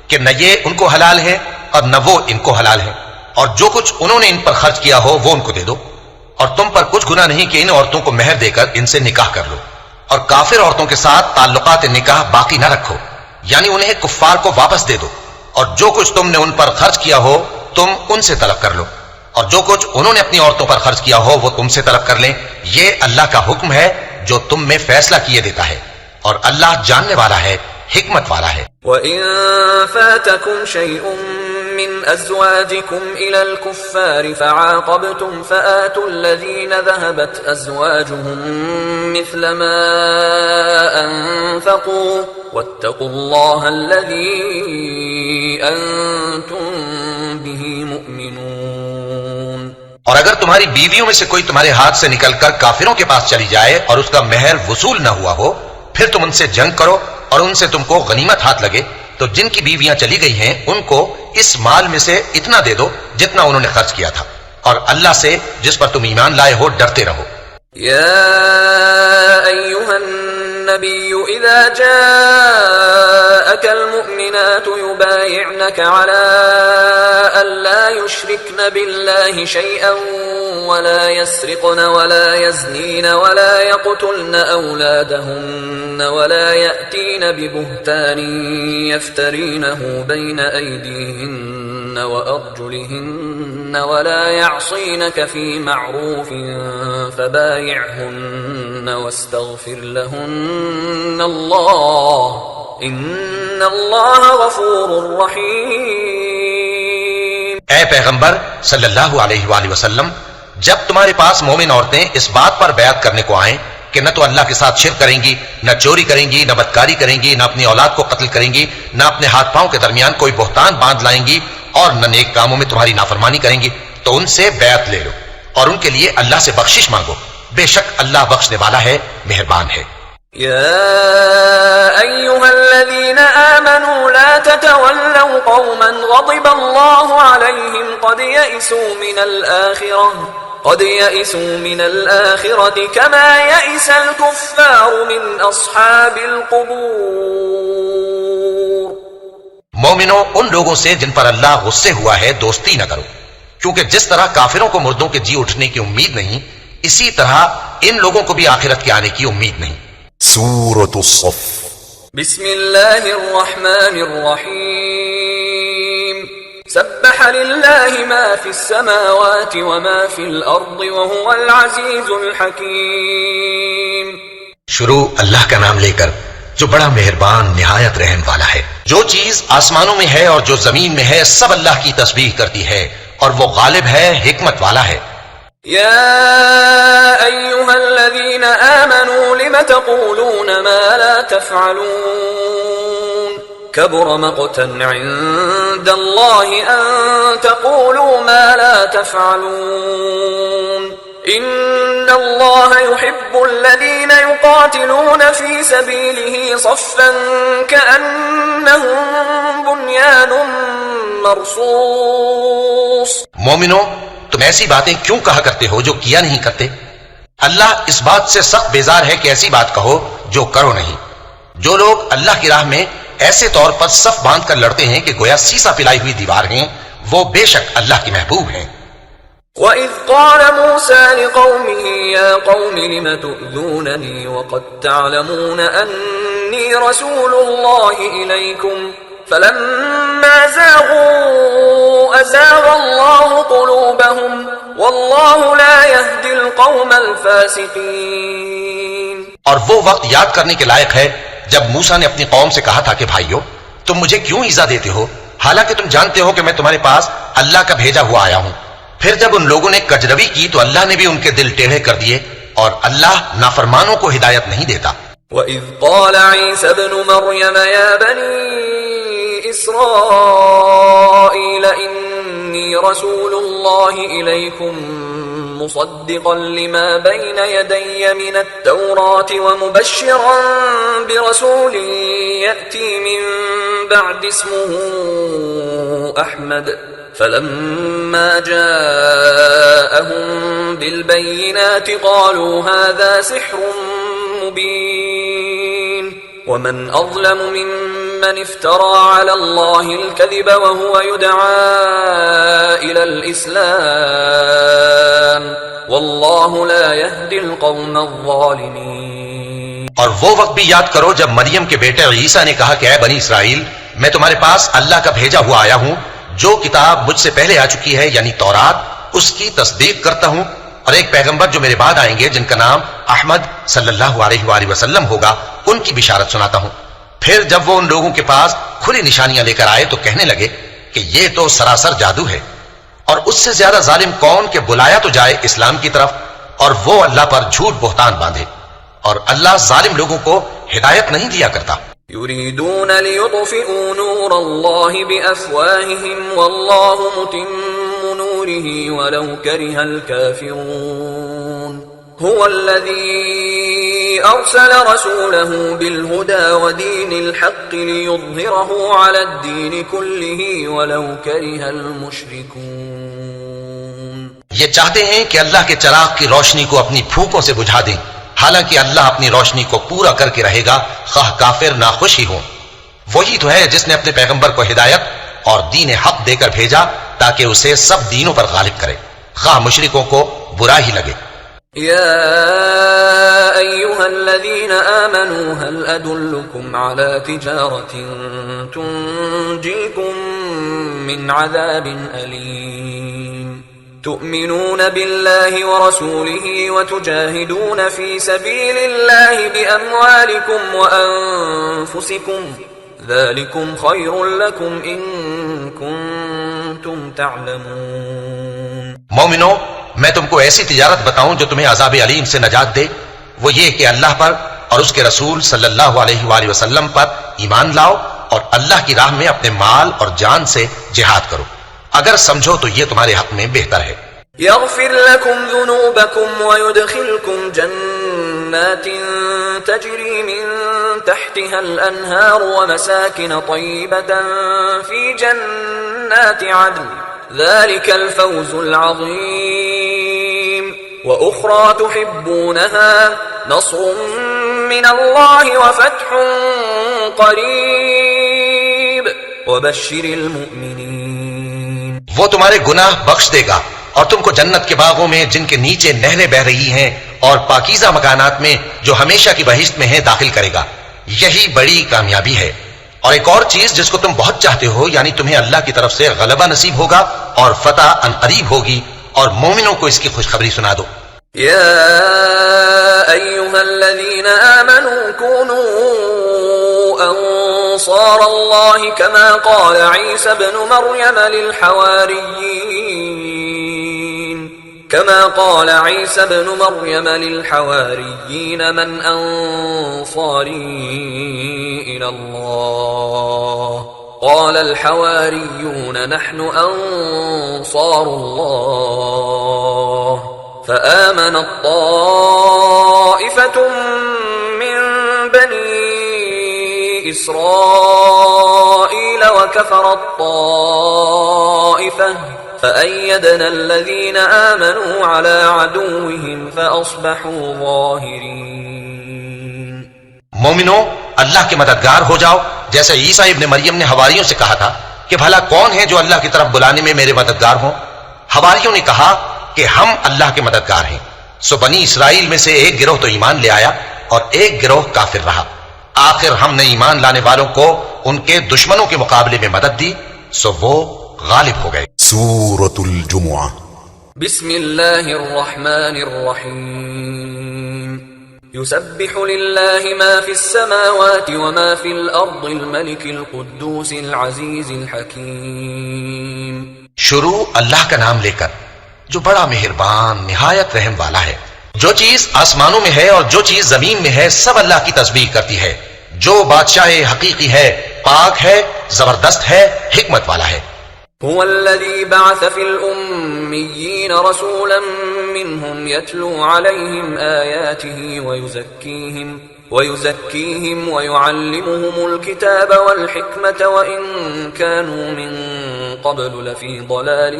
C: کہ نہ یہ ان کو حلال ہے اور نہ وہ ان کو حلال ہے، اور جو کچھ انہوں نے ان پر خرچ کیا ہو وہ ان کو دے دو، اور تم پر کچھ گناہ نہیں کہ ان عورتوں کو مہر دے کر ان سے نکاح کر لو. اور کافر عورتوں کے ساتھ تعلقات نکاح باقی نہ رکھو، یعنی انہیں کفار کو واپس دے دو، اور جو کچھ تم نے ان پر خرچ کیا ہو تم ان سے طلب کر لو، اور جو کچھ انہوں نے اپنی عورتوں پر خرچ کیا ہو وہ تم سے طلب کر لیں. یہ اللہ کا حکم ہے جو تم میں فیصلہ کیے دیتا ہے، اور اللہ جاننے والا ہے، حکمت والا ہے۔
B: وَإِن فَاتَكُمْ شَيْءٌ مِّنْ أَزْوَاجِكُمْ إِلَى الْكُفَّارِ فَعَاقَبْتُمْ فَآتُوا الَّذِينَ ذَهَبَتْ أَزْوَاجُهُم مِّثْلَ مَا أَنفَقُوا وَاتَّقُوا اللَّهَ الَّذِي أَنتُم بِهِ مُؤْمِنُونَ۔
C: اور اگر تمہاری بیویوں میں سے کوئی تمہارے ہاتھ سے نکل کر کافروں کے پاس چلی جائے اور اس کا مہر وصول نہ ہوا ہو، پھر تم ان سے جنگ کرو اور ان سے تم کو غنیمت ہاتھ لگے تو جن کی بیویاں چلی گئی ہیں ان کو اس مال میں سے اتنا دے دو جتنا انہوں نے خرچ کیا تھا، اور اللہ سے جس پر تم ایمان لائے ہو ڈرتے رہو۔
B: یا ایھا النبی اذا جاءک المؤمنات یبایعنک علی ان لا یشرکن باللہ شیئا ولا يسرقن ولا يزنين ولا يقتلن أولادهن ولا يأتين ببهتان يفترينه بين أيديهن وأرجلهن ولا يعصينك في معروف فبايعهن واستغفر لهن الله إن الله غفور رحيم۔
C: اے پیغمبر صلی اللہ علیہ وآلہ وسلم، جب تمہارے پاس مومن عورتیں اس بات پر بیعت کرنے کو آئیں کہ نہ تو اللہ کے ساتھ شرک کریں گی، نہ چوری کریں گی، نہ بدکاری کریں گی، نہ اپنی اولاد کو قتل کریں گی، نہ اپنے ہاتھ پاؤں کے درمیان کوئی بہتان باندھ لائیں گی، اور نہ نیک کاموں میں تمہاری نافرمانی کریں گی، تو ان سے بیعت لے لو اور ان کے لیے اللہ سے بخشش مانگو، بے شک اللہ بخشنے والا ہے، مہربان ہے۔
B: يا أيها الذين آمنوا لا تتولوا قوما غضب الله عليهم قد يئسوا من الآخرة كما يئس الكفار من أصحاب القبور۔
C: مومنو، ان لوگوں سے جن پر اللہ غصے ہوا ہے دوستی نہ کرو، کیونکہ جس طرح کافروں کو مردوں کے جی اٹھنے کی امید نہیں، اسی طرح ان لوگوں کو بھی آخرت کے آنے کی امید نہیں۔
A: سورة الصف۔
B: بسم اللہ الرحمن الرحیم۔ سبح للہ ما فی السماوات وما فی الارض وهو العزیز الحکیم۔
C: شروع اللہ کا نام لے کر جو بڑا مہربان نہایت رحم والا ہے۔ جو چیز آسمانوں میں ہے اور جو زمین میں ہے سب اللہ کی تسبیح کرتی ہے، اور وہ غالب ہے، حکمت والا ہے۔
B: يا أيها الذين آمنوا لم تقولون ما لا تفعلون كبر مقتا عند الله أن تقولوا ما لا تفعلون إن الله يحب الذين يقاتلون في سبيله صفا كأنهم بنيان مرصوص۔
C: مومنو، تم ایسی باتیں کیوں کہا کرتے ہو جو کیا نہیں کرتے؟ اللہ اس بات سے سخت بیزار ہے کہ ایسی بات کہو جو کرو نہیں۔ جو لوگ اللہ کی راہ میں ایسے طور پر صف باندھ کر لڑتے ہیں کہ گویا سیسا پلائی ہوئی دیوار ہیں، وہ بے شک اللہ کے محبوب ہیں۔
B: وَإِذْ قَالَ مُوسَى لِقَوْمِهِ يَا قَوْمِ لِمَ تُؤْذُونَنِي وَقَدْ تَعْلَمُونَ أَنِّي رَسُولُ اللَّهِ إِلَيْكُمْ فَلَمَّا زَاغُوا أَزَاغَ اللَّهُ قُلُوبَهُمْ وَاللَّهُ لَا يَهْدِي الْقَوْمَ الْفَاسِقِينَ۔
C: اور وہ وقت یاد کرنے کے لائق ہے جب موسیٰ نے اپنی قوم سے کہا تھا کہ بھائیو، تم مجھے کیوں ایذا دیتے ہو حالانکہ تم جانتے ہو کہ میں تمہارے پاس اللہ کا بھیجا ہوا آیا ہوں۔ پھر جب ان لوگوں نے کجروی کی تو اللہ نے بھی ان کے دل ٹیڑھے کر دیے، اور اللہ نافرمانوں کو ہدایت نہیں دیتا۔
B: وَإِذْ قَالَ عِيسَى ابْنُ مَرْيَمَ يَا بَنِي إِسْرَائِيلَ إِنِّي رَسُولُ اللَّهِ إِلَيْكُمْ مُصَدِّقًا لِمَا بَيْنَ يَدَيَّ مِنَ التَّوْرَاةِ وَمُبَشِّرًا بِرَسُولٍ يَأْتِي مِن بَعْدِ اسْمُهُ أَحْمَدُ فَلَمَّا جَاءَهُم بِالْبَيِّنَاتِ قَالُوا هَذَا سِحْرٌ مُبِينٌ وَمَنْ أَظْلَمُ مِمَّنِ افْتَرَى عَلَى اللَّهِ الْكَذِبَ وَهُوَ يُدْعَى إِلَى الْإِسْلَامِ وَاللَّهُ لَا يَهْدِي الْقَوْمَ الظَّالِمِينَ۔
C: اور وہ وقت بھی یاد کرو جب مریم کے بیٹے عیسیٰ نے کہا کہ اے بنی اسرائیل، میں تمہارے پاس اللہ کا بھیجا ہوا آیا ہوں، جو کتاب مجھ سے پہلے آ چکی ہے یعنی تورات، اس کی تصدیق کرتا ہوں، اور ایک پیغمبر جو میرے بعد آئیں گے جن کا نام احمد صلی اللہ علیہ وآلہ وسلم ہوگا، ان کی بشارت سناتا ہوں۔ پھر جب وہ ان لوگوں کے پاس کھلی نشانیاں لے کر آئے تو کہنے لگے کہ یہ تو سراسر جادو ہے، اور اس سے زیادہ ظالم کون کہ بلایا تو جائے اسلام کی طرف اور وہ اللہ پر جھوٹ بہتان باندھے، اور اللہ ظالم لوگوں کو ہدایت نہیں دیا کرتا۔
B: يريدون ليطفئوا نور الله بأفواههم والله متم نوره ولو كره الكافرون هو الذي أرسل رسوله بالهدى ودين الحق ليظهره على الدين كله ولو كره المشركون۔
C: یہ چاہتے ہیں کہ اللہ کے چراغ کی روشنی کو اپنی پھوکوں سے بجھا دیں، حالانکہ اللہ اپنی روشنی کو پورا کر کے رہے گا خواہ کافر ناخوش ہی ہوں۔ وہی تو ہے جس نے اپنے پیغمبر کو ہدایت اور دین حق دے کر بھیجا تاکہ اسے سب دینوں پر غالب کرے، خواہ مشرکوں کو برا ہی لگے۔
B: يا أيها الذين آمنوا هل أدلكم على تجارة تنجيكم من عذاب أليم تؤمنون بالله ورسوله وتجاهدون في سبيل الله بأموالكم وأنفسكم ذلكم خير لكم إن كنتم تعلمون۔
C: مومنو، میں تم کو ایسی تجارت بتاؤں جو تمہیں عذاب علیم سے نجات دے، وہ یہ کہ اللہ پر اور اس کے رسول صلی اللہ علیہ وآلہ وسلم پر ایمان لاؤ اور اللہ کی راہ میں اپنے مال اور جان سے جہاد کرو، اگر سمجھو تو یہ تمہارے حق میں بہتر ہے۔
B: يغفر لكم ذنوبكم ويدخلكم جنات تجري من تحتها الأنهار ومساكن طيبة في جنات عدن ذلك الفوز العظيم وأخرى تحبونها نصر من الله وفتح قريب وبشر المؤمنين۔
C: وہ تمہارے گناہ بخش دے گا اور تم کو جنت کے باغوں میں جن کے نیچے نہریں بہ رہی ہیں اور پاکیزہ مکانات میں جو ہمیشہ کی بہشت میں ہیں داخل کرے گا، یہی بڑی کامیابی ہے۔ اور ایک اور چیز جس کو تم بہت چاہتے ہو، یعنی تمہیں اللہ کی طرف سے غلبہ نصیب ہوگا اور فتح عنقریب ہوگی، اور مومنوں کو اس کی خوشخبری سنا دو۔
B: يا أيها الذين آمنوا كونوا أنصار الله كما قال عيسى ابن مريم للحواريين من أنصاري إلى الله قال الحواريون نحن أنصار الله فآمنت طائفة من بني إسرائيل وكفرت طائفة فأيدنا الذين آمنوا على عدوهم فأصبحوا ظاهرين۔
C: مومنو، اللہ کے مددگار ہو جاؤ، جیسے عیسیٰ ابن مریم نے حواریوں سے کہا تھا کہ بھلا کون ہے جو اللہ کی طرف بلانے میں میرے مددگار ہوں؟ حواریوں نے کہا کہ ہم اللہ کے مددگار ہیں۔ سو بنی اسرائیل میں سے ایک گروہ تو ایمان لے آیا اور ایک گروہ کافر رہا، آخر ہم نے ایمان لانے والوں کو ان کے دشمنوں کے مقابلے میں مدد دی، سو وہ غالب ہو گئے۔
A: سورة الجمعہ۔
B: بسم اللہ الرحمن الرحیم۔ يسبح لله ما في السماوات وما في الأرض الملك القدوس العزيز الحكيم۔
C: شروع اللہ کا نام لے کر جو بڑا مہربان نہایت رحم والا ہے۔ جو چیز آسمانوں میں ہے اور جو چیز زمین میں ہے سب اللہ کی تسبیح کرتی ہے۔ جو بادشاہ حقیقی ہے، پاک ہے، زبردست ہے، حکمت والا ہے۔
B: هو الذي بعث في الأميين رسولا منهم يتلو عليهم آياته ويزكيهم ويعلمهم الكتاب والحكمة وإن كانوا من قبل لفي ضلال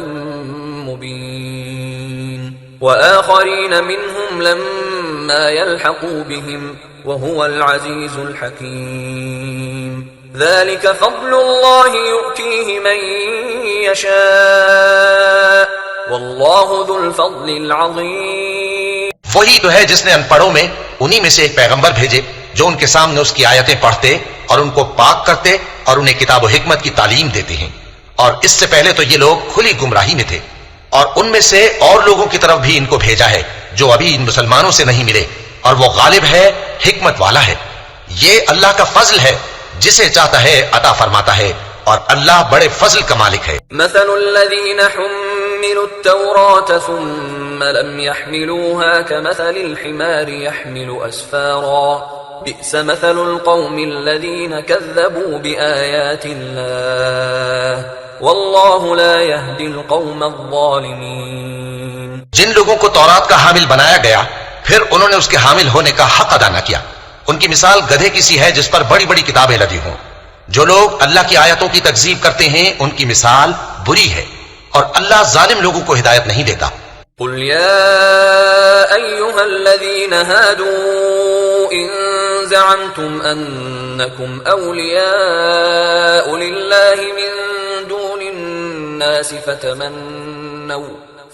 B: مبين وآخرين منهم لما يلحقوا بهم وهو العزيز الحكيم ذلك فضل الله يؤتيه من يشاء والله ذو الفضل العظيم۔
C: وہی تو ہے جس نے ان پڑھوں میں انہی میں سے ایک پیغمبر بھیجے جو ان کے سامنے اس کی آیتیں پڑھتے اور ان کو پاک کرتے اور انہیں کتاب و حکمت کی تعلیم دیتے ہیں، اور اس سے پہلے تو یہ لوگ کھلی گمراہی میں تھے، اور ان میں سے اور لوگوں کی طرف بھی ان کو بھیجا ہے جو ابھی ان مسلمانوں سے نہیں ملے، اور وہ غالب ہے، حکمت والا ہے۔ یہ اللہ کا فضل ہے، جسے چاہتا ہے عطا فرماتا ہے اور اللہ بڑے فضل کا مالک ہے.
B: مثل الذين حملوا التوراة ثم لم يحملوها كمثل الحمار يحمل أسفارا بئس مثل القوم الذين كذبوا بآيات الله والله لا يهدي القوم الظالمين.
C: جن لوگوں کو تورات کا حامل بنایا گیا پھر انہوں نے اس کے حامل ہونے کا حق ادا نہ کیا، ان کی مثال گدھے کی سی ہے جس پر بڑی بڑی کتابیں لدی ہوں. جو لوگ اللہ کی آیتوں کی تکذیب کرتے ہیں ان کی مثال بری ہے اور اللہ ظالم لوگوں کو ہدایت نہیں دیتا.
B: قل يا أيها الذين هادوا إن زعمتم أنكم أولياء لله من دون الناس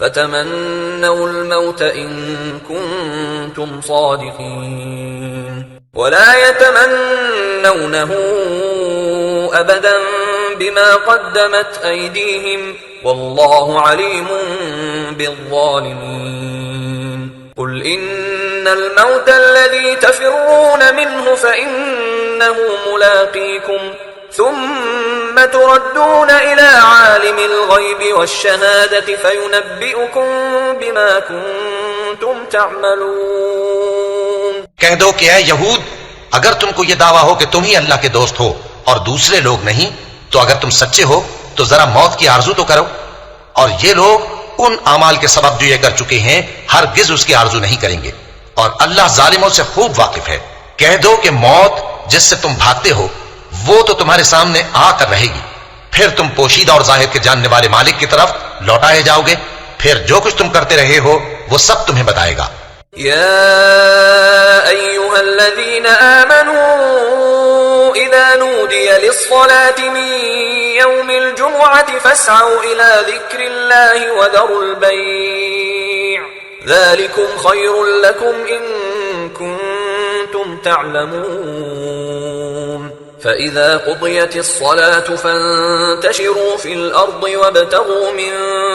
B: فتمنوا الموت إن كنتم صادقين ولا يتمنونه أبدا بما قدمت أيديهم والله عليم بالظالمين. قل إن الموت الذي تفرون منه فإنه ملاقيكم ثم تردون إلى عالم الغيب والشهادة فينبئكم بما كنتم تعملون.
C: کہہ دو کہ اے یہود، اگر تم کو یہ دعویٰ ہو کہ تم ہی اللہ کے دوست ہو اور دوسرے لوگ نہیں، تو اگر تم سچے ہو تو ذرا موت کی آرزو تو کرو، اور یہ لوگ ان اعمال کے سبب جو یہ کر چکے ہیں ہرگز اس کی آرزو نہیں کریں گے، اور اللہ ظالموں سے خوب واقف ہے. کہہ دو کہ موت جس سے تم بھاگتے ہو وہ تو تمہارے سامنے آ کر رہے گی، پھر تم پوشیدہ اور ظاہر کے جاننے والے مالک کی طرف لوٹائے جاؤ گے، پھر جو کچھ تم کرتے رہے ہو وہ سب تمہیں بتائے گا.
B: يا أيها الذين آمنوا إذا نودي للصلاة من يوم الجمعة فاسعوا إلى ذكر الله وذروا البيع ذلكم خير لكم إن كنتم تعلمون. فإذا قضيت الصلاة فانتشروا في الأرض وابتغوا من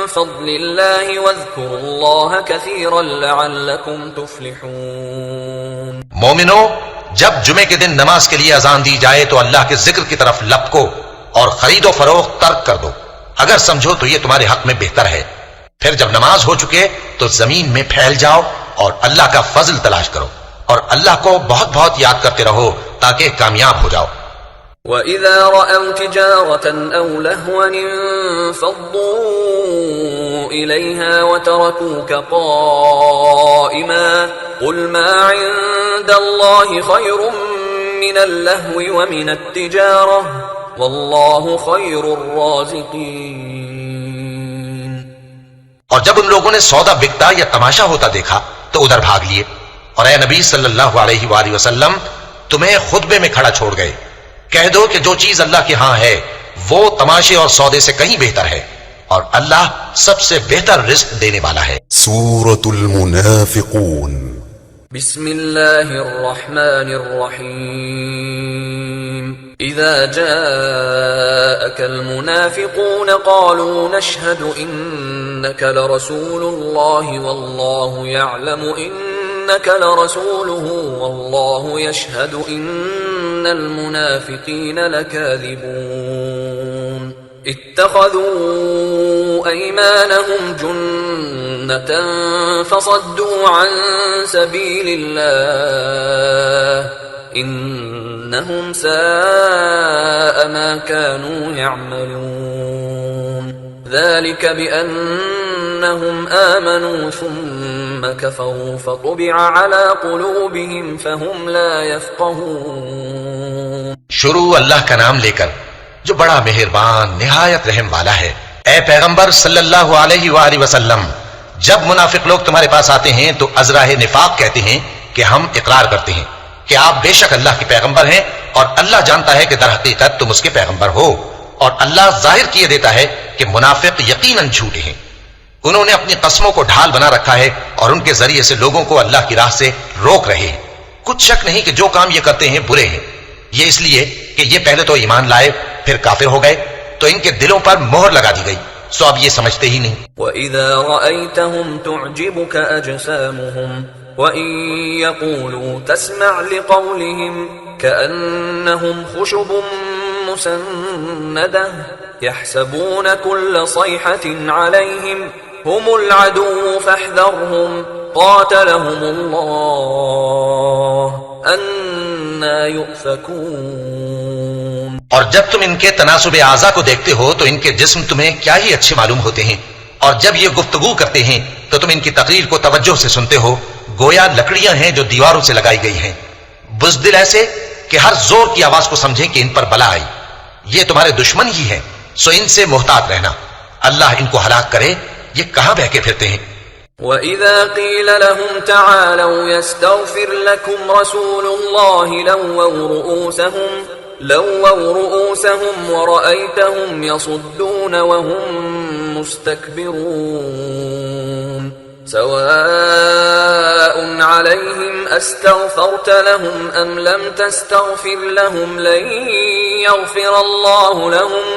B: فضل الله واذكروا الله كثيرا لعلكم تفلحون.
C: مومنو، جب جمعے کے دن نماز کے لیے اذان دی جائے تو اللہ کے ذکر کی طرف لپکو اور خرید و فروخت ترک کر دو، اگر سمجھو تو یہ تمہارے حق میں بہتر ہے. پھر جب نماز ہو چکے تو زمین میں پھیل جاؤ اور اللہ کا فضل تلاش کرو اور اللہ کو بہت بہت یاد کرتے رہو تاکہ کامیاب ہو جاؤ.
B: وَإِذَا رَأَوْا تِجَارَةً أَوْ لَهْوًا انفَضُّوا إِلَيْهَا وَتَرَكُوكَ قَائِمًا قُلْ مَا عِندَ اللَّهِ خَيْرٌ مِّنَ اللَّهْوِ وَمِنَ التِّجَارَةِ وَاللَّهُ خَيْرُ الرَّازِقِينَ.
C: اور جب ان لوگوں نے سودا بکتا یا تماشا ہوتا دیکھا تو ادھر بھاگ لیے، اور اے نبی صلی اللہ علیہ وآلہ وسلم تمہیں خطبے میں کھڑا چھوڑ گئے. کہہ دو کہ جو چیز اللہ کے ہاں ہے وہ تماشے اور سودے سے کہیں بہتر ہے، اور اللہ سب سے بہتر رزق دینے والا ہے.
A: سورة المنافقون.
B: بسم الله الرحمن الرحيم. إذا جاءك المنافقون قالوا نشهد إنك لرسول الله والله يعلم إنك لرسوله والله يشهد إن المنافقين لكاذبون. اتخذوا أيمانهم جنة فصدوا عن سبيل الله إنهم ساء ما كانوا يعملون. ذلك بأنهم آمنوا ثم كفروا فطبع على قلوبهم فهم لا يفقهون.
C: شروع اللہ کا نام لے کر جو بڑا مہربان نہایت رحم والا ہے. اے پیغمبر صلی اللہ علیہ وآلہ وسلم، جب منافق لوگ تمہارے پاس آتے ہیں تو ازراہ نفاق کہتے ہیں کہ ہم اقرار کرتے ہیں کہ آپ بے شک اللہ کے پیغمبر ہیں، اور اللہ جانتا ہے کہ در حقیقت تم اس کے پیغمبر ہو، اور اللہ ظاہر کیے دیتا ہے کہ منافق یقیناً جھوٹے ہیں. انہوں نے اپنی قسموں کو ڈھال بنا رکھا ہے اور ان کے ذریعے سے لوگوں کو اللہ کی راہ سے روک رہے ہیں. کچھ شک نہیں کہ جو کام یہ کرتے ہیں برے ہیں، یہ اس لیے کہ یہ پہلے تو ایمان لائے پھر کافر ہو گئے تو ان کے دلوں پر مہر لگا دی گئی، سو اب یہ سمجھتے ہی نہیں.
B: وَإِذَا رَأَيْتَهُمْ تُعْجِبُكَ أَجْسَامُهُمْ وَإِن يَقُولُوا تَسْمَعْ لِقَوْلِهِمْ كأنهم خشب مسندة يحسبون كل صيحة عليهم هم العدو فاحذرهم قاتلهم الله أنى يؤفكون.
C: اور جب تم ان کے تناسب اعضاء کو دیکھتے ہو تو ان کے جسم تمہیں کیا ہی اچھے معلوم ہوتے ہیں، اور جب یہ گفتگو کرتے ہیں تو تم ان کی تقریر کو توجہ سے سنتے ہو گویا لکڑیاں ہیں جو دیواروں سے لگائی گئی ہیں، بزدل ایسے کہ ہر زور کی آواز کو سمجھیں کہ ان پر بلا آئی. یہ تمہارے دشمن ہی ہیں، سو ان سے محتاط رہنا، اللہ ان کو ہلاک کرے، یہ کہاں بہکے پھرتے ہیں.
B: وَإِذَا قِيلَ لَهُمْ تَعَالَوْا يَسْتَغْفِرْ لَكُمْ رَسُولُ اللَّهِ لَوَّوْا رُؤُوسَهُمْ وَرَأَيْتَهُمْ يَصُدُّونَ وَهُمْ مُسْتَكْبِرُونَ سَوَاءٌ عَلَيْهِمْ أَسْتَغْفَرْتَ لَهُمْ أَمْ لَمْ تَسْتَغْفِرْ لَهُمْ لَن يَغْفِرَ اللَّهُ لَهُمْ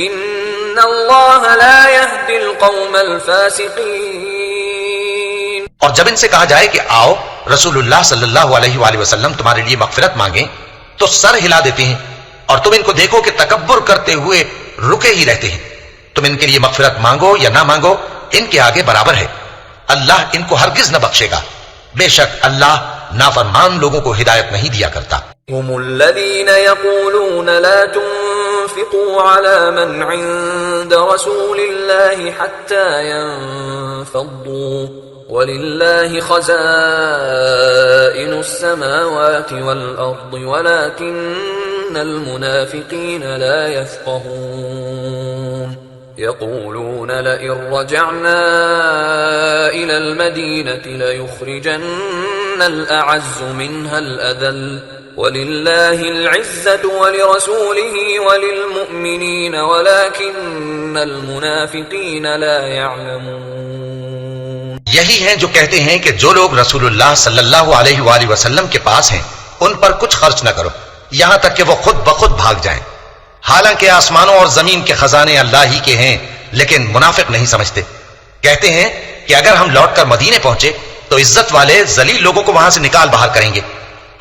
B: إِنَّ اللَّهَ لَا يَهْدِي الْقَوْمَ الْفَاسِقِينَ.
C: اور جب ان سے کہا جائے کہ آؤ رسول اللہ صلی اللہ علیہ وآلہ وسلم تمہارے لیے مغفرت مانگیں تو سر ہلا دیتے ہیں، اور تم ان کو دیکھو کہ تکبر کرتے ہوئے رکے ہی رہتے ہیں. تم ان کے لیے مغفرت مانگو یا نہ مانگو ان کے آگے برابر ہے، اللہ ان کو ہرگز نہ بخشے گا، بے شک اللہ نافرمان لوگوں کو ہدایت نہیں دیا کرتا.
B: هم الذين يقولون لا تنفقوا على من عند رسول الله حتى ينفضوا ولله خزائن السماوات والأرض ولكن المنافقين لا يفقهون. يقولون لئن رجعنا إلى المدينة ليخرجن الأعز منها الأذل وَلِلَّهِ الْعِزَّةُ وَلِرَسُولِهِ وَلِلْمُؤْمِنِينَ وَلَكِنَّ الْمُنَافِقِينَ لَا يَعْلَمُونَ.
C: یہی ہیں جو کہتے ہیں کہ جو لوگ رسول اللہ صلی اللہ علیہ وآلہ وسلم کے پاس ہیں ان پر کچھ خرچ نہ کرو یہاں تک کہ وہ خود بخود بھاگ جائیں، حالانکہ آسمانوں اور زمین کے خزانے اللہ ہی کے ہیں، لیکن منافق نہیں سمجھتے. کہتے ہیں کہ اگر ہم لوٹ کر مدینے پہنچے تو عزت والے ذلیل لوگوں کو وہاں سے نکال باہر کریں گے،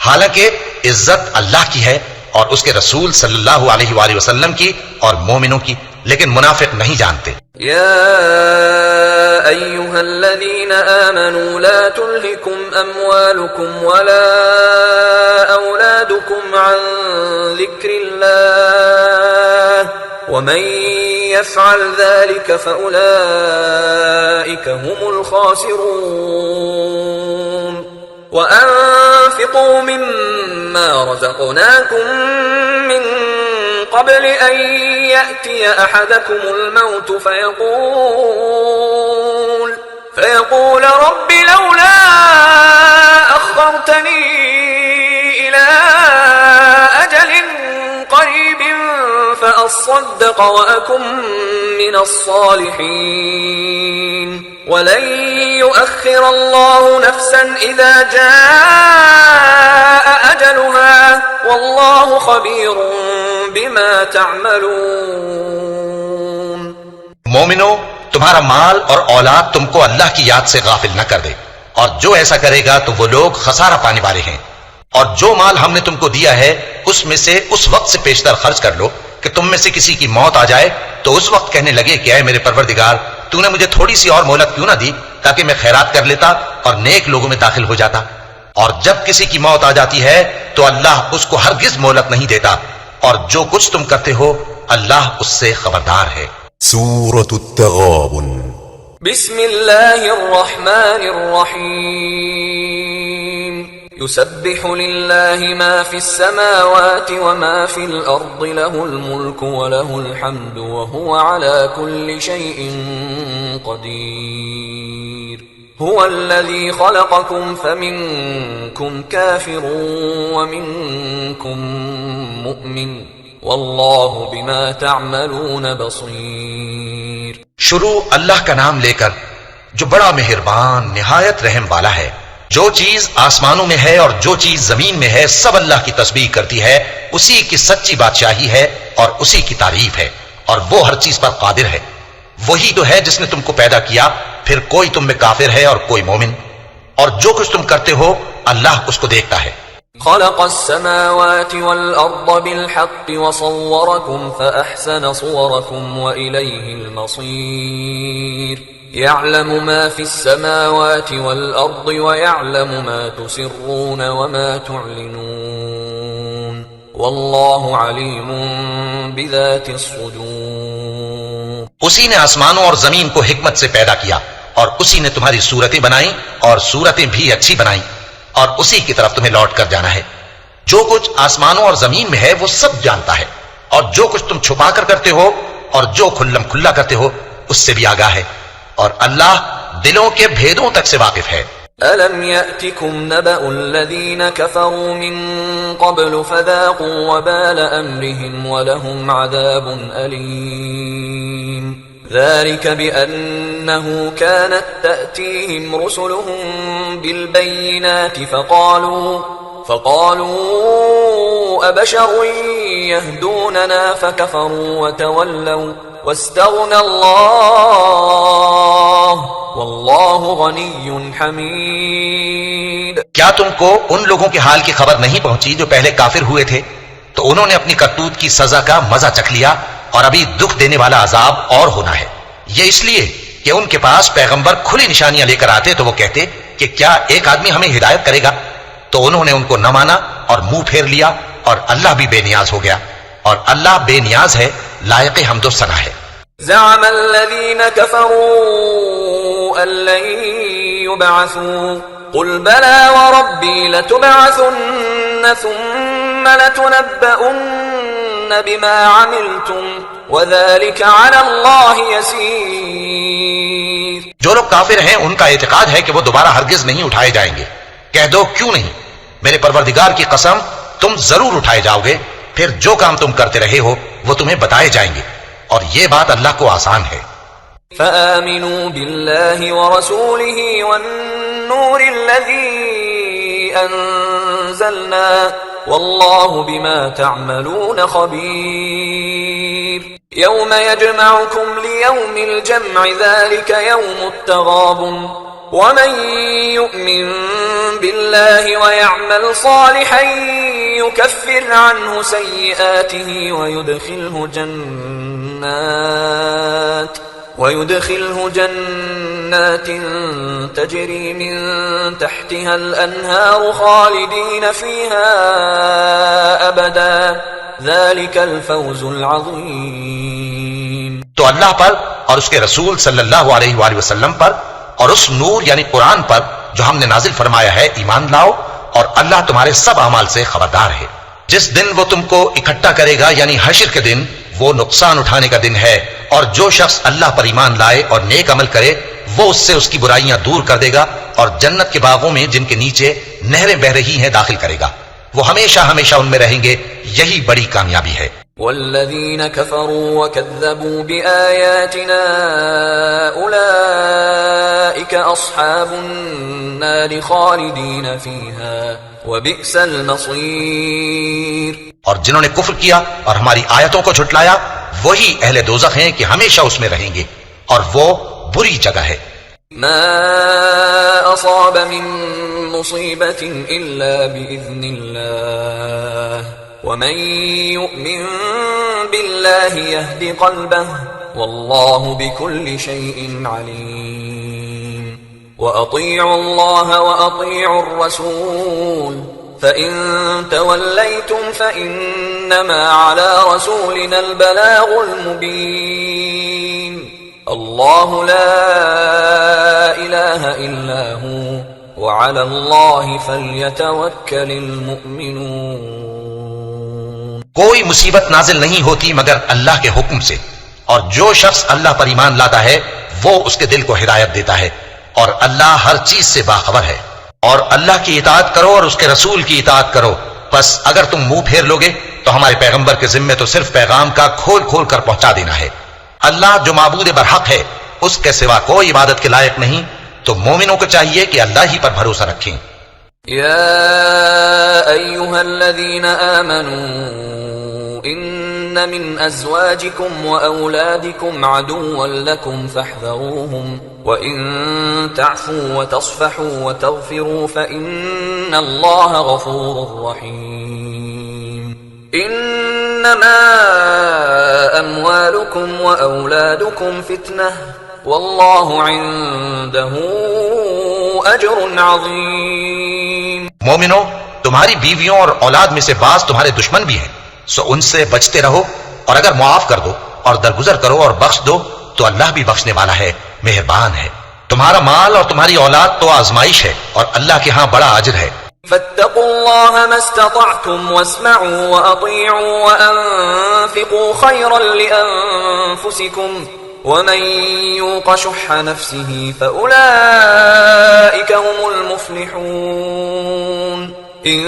C: حالانکہ عزت اللہ کی ہے اور اس کے رسول صلی اللہ علیہ وآلہ وسلم کی اور مومنوں کی، لیکن منافق نہیں جانتے.
B: يا أيها الذين آمنوا لا تلهكم أموالكم ولا أولادكم عن ذكر الله ومن يفعل ذلك فأولئك هم الخاسرون. وأنفقوا مما رزقناكم من قبل أن يأتي أحدكم الموت فيقول رب لولا أخرتني إلى أجل قريب فأصدق وأكن من الصالحين ولن يؤخر الله نفسا إذا جاء أجلها والله خبير بما تعملون.
C: مومنو، تمہارا مال اور اولاد تم کو اللہ کی یاد سے غافل نہ کر دے، اور جو ایسا کرے گا تو وہ لوگ خسارہ پانے والے ہیں. اور جو مال ہم نے تم کو دیا ہے اس میں سے اس وقت سے پیشتر خرچ کر لو کہ تم میں سے کسی کی موت آ جائے تو اس وقت کہنے لگے کہ اے میرے پروردگار تو نے مجھے تھوڑی سی اور مہلت کیوں نہ دی تاکہ میں خیرات کر لیتا اور نیک لوگوں میں داخل ہو جاتا. اور جب کسی کی موت آ جاتی ہے تو اللہ اس کو ہرگز مہلت نہیں دیتا، اور جو کچھ تم کرتے ہو اللہ اس سے خبردار ہے.
A: سورة التغابن.
B: بسم اللہ الرحمن الرحیم. يسبح لله ما في السماوات وما في الأرض له الملك وله الحمد وهو على كل شيء قدير. هو الذي خلقكم فمنكم كافر ومنكم مؤمن والله بما تعملون بصير.
C: شروع اللہ کا نام لے کر جو بڑا مہربان نہایت رحم والا ہے. جو چیز آسمانوں میں ہے اور جو چیز زمین میں ہے سب اللہ کی تسبیح کرتی ہے، اسی کی سچی بادشاہی ہے اور اسی کی تعریف ہے، اور وہ ہر چیز پر قادر ہے. وہی تو ہے جس نے تم کو پیدا کیا، پھر کوئی تم میں کافر ہے اور کوئی مومن، اور جو کچھ تم کرتے ہو اللہ اس کو دیکھتا ہے.
B: خلق السماوات والأرض بالحق وصوركم فأحسن صوركم وإليه المصير يعلم ما في السماوات والأرض ويعلم ما تسرون وما تعلنون والله عليم بذات الصدور.
C: اسی نے آسمانوں اور زمین کو حکمت سے پیدا کیا اور اسی نے تمہاری صورتیں بنائیں اور صورتیں بھی اچھی بنائیں اور اسی کی طرف تمہیں لوٹ کر جانا ہے. جو کچھ آسمانوں اور زمین میں ہے وہ سب جانتا ہے اور جو کچھ تم چھپا کر کرتے ہو اور جو کھلم کھلا کرتے ہو اس سے بھی آگاہ ہے اور اللہ دلوں کے بھیدوں تک سے واقف ہے.
B: أَلَمْ يَأْتِكُمْ نَبَأُ الَّذِينَ كَفَرُوا مِن قَبْلُ فَذَاقُوا وَبَالَ أَمْرِهِمْ وَلَهُمْ عَذَابٌ أَلِيمٌ ذلك بأنه كانت تأتيهم رسلهم بالبينات فقالوا أبشر يهدوننا فكفروا وتولوا واستغنى الله والله غني حميد.
C: کیا تم کو ان لوگوں کے حال کی خبر نہیں پہنچی جو پہلے کافر ہوئے تھے تو انہوں نے اپنی کرتوت کی سزا کا مزہ چکھ لیا اور ابھی دکھ دینے والا عذاب اور ہونا ہے. یہ اس لیے کہ ان کے پاس پیغمبر کھلی نشانیاں لے کر آتے تو وہ کہتے کہ کیا ایک آدمی ہمیں ہدایت کرے گا، تو انہوں نے ان کو نہ مانا اور منہ پھیر لیا اور اللہ بھی بے نیاز ہو گیا اور اللہ بے نیاز ہے، لائق حمد و ثنا ہے.
B: زعم الذين كفروا أن لن يبعثوا قل بلى وربي لتبعثن ثم لتنبؤن بما عملتم وذلك على الله يسير.
C: جو لوگ کافر ہیں ان کا اعتقاد ہے کہ وہ دوبارہ ہرگز نہیں اٹھائے جائیں گے. کہہ دو کیوں نہیں، میرے پروردگار کی قسم تم ضرور اٹھائے جاؤ گے، پھر جو کام تم کرتے رہے ہو وہ تمہیں بتائے جائیں گے اور یہ بات اللہ کو آسان ہے.
B: فآمنوا بالله ورسوله والنور الذي أنزلنا والله بما تعملون خبير. يوم يجمعكم ليوم الجمع ذلك يوم التغابن ومن يؤمن بالله ويعمل صالحا يكفر عنه سيئاته ويدخله جنات تجري من تحتها الأنهار خالدين فيها أبدا ذلك الفوز العظيم.
C: تو اللہ پر اور اس کے رسول صلی اللہ علیہ وآلہ وسلم پر اور اس نور یعنی قرآن پر جو ہم نے نازل فرمایا ہے ایمان لاؤ اور اللہ تمہارے سب اعمال سے خبردار ہے. جس دن وہ تم کو اکٹھا کرے گا یعنی حشر کے دن، وہ نقصان اٹھانے کا دن ہے اور جو شخص اللہ پر ایمان لائے اور نیک عمل کرے وہ اس سے اس کی برائیاں دور کر دے گا اور جنت کے باغوں میں جن کے نیچے نہریں بہ رہی ہیں داخل کرے گا. وہ ہمیشہ ہمیشہ ان میں رہیں گے، یہی بڑی کامیابی ہے.
B: والذين كفروا وكذبوا بآياتنا أولئك أصحاب النار خالدين فيها وبئس المصير.
C: اور جنہوں نے کفر کیا اور ہماری آیتوں کو جھٹلایا وہی اہل دوزخ ہیں کہ ہمیشہ اس میں رہیں گے اور وہ بری جگہ ہے.
B: ما أصاب من مصيبة إلا بإذن الله ومن يؤمن بالله يهد قلبه والله بكل شيء عليم. وأطيعوا الله وأطيعوا الرسول فإن توليتم فإنما على رسولنا البلاغ المبين. الله لا إله إلا هو وعلى الله فليتوكل المؤمنون.
C: کوئی مصیبت نازل نہیں ہوتی مگر اللہ کے حکم سے، اور جو شخص اللہ پر ایمان لاتا ہے وہ اس کے دل کو ہدایت دیتا ہے اور اللہ ہر چیز سے باخبر ہے. اور اللہ کی اطاعت کرو اور اس کے رسول کی اطاعت کرو، پس اگر تم منہ پھیر لوگے تو ہمارے پیغمبر کے ذمے تو صرف پیغام کا کھول کھول کر پہنچا دینا ہے. اللہ جو معبود برحق ہے اس کے سوا کوئی عبادت کے لائق نہیں، تو مومنوں کو چاہیے کہ اللہ ہی پر بھروسہ رکھیں.
B: يا أيها الذين آمنوا إن من أزواجكم وأولادكم عدوا لكم فاحذروهم وإن تعفوا وتصفحوا وتغفروا فإن الله غفور رحيم إنما أموالكم وأولادكم فتنة والله عنده أجر عظيم.
C: مومنو، تمہاری بیویوں اور اولاد میں سے بعض تمہارے دشمن بھی ہیں، سو ان سے بچتے رہو، اور اگر معاف کر دو اور درگزر کرو اور بخش دو تو اللہ بھی بخشنے والا ہے، مہربان ہے. تمہارا مال اور تمہاری اولاد تو آزمائش ہے اور اللہ کے ہاں بڑا اجر ہے.
B: فاتقوا الله ما استطعتم واسمعوا وأطيعوا وأنفقوا خيرا لأنفسكم ومن يوق شح نفسه فأولئك هم المفلحون. إن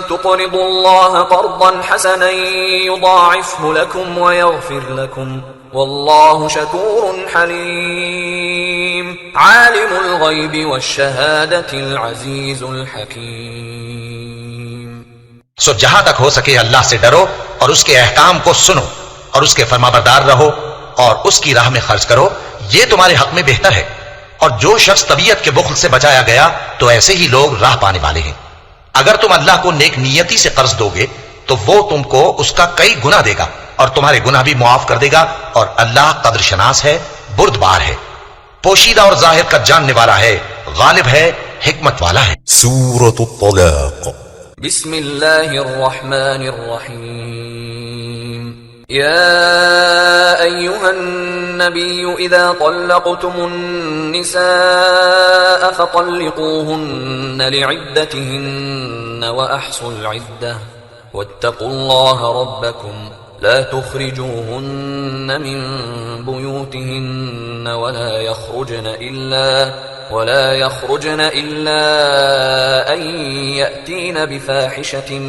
B: تقرضوا الله قرضا حسنا يضاعفه لكم ويغفر لكم والله شكور حليم. عالم الغيب والشهادة العزيز الحكيم.
C: سو جہاں تک ہو سکے اللہ سے ڈرو اور اس کے احکام کو سنو اور اس کے فرمانبردار رہو اور اس کی راہ میں خرچ کرو، یہ تمہارے حق میں بہتر ہے. اور جو شخص طبیعت کے بخل سے بچایا گیا تو ایسے ہی لوگ راہ پانے والے ہیں. اگر تم اللہ کو نیک نیتی سے قرض دو گے تو وہ تم کو اس کا کئی گنا دے گا اور تمہارے گناہ بھی معاف کر دے گا، اور اللہ قدر شناس ہے، بردبار ہے، پوشیدہ اور ظاہر کا جاننے والا ہے، غالب ہے، حکمت والا ہے.
A: سورة الطلاق.
B: بسم الله الرحمن الرحيم. يا أيها النبي إذا طلقتم النساء فطلقوهن لعدتهن وأحصوا العدة واتقوا الله ربكم لا تخرجوهن من بيوتهن ولا يخرجن إلا أن يأتين بفاحشة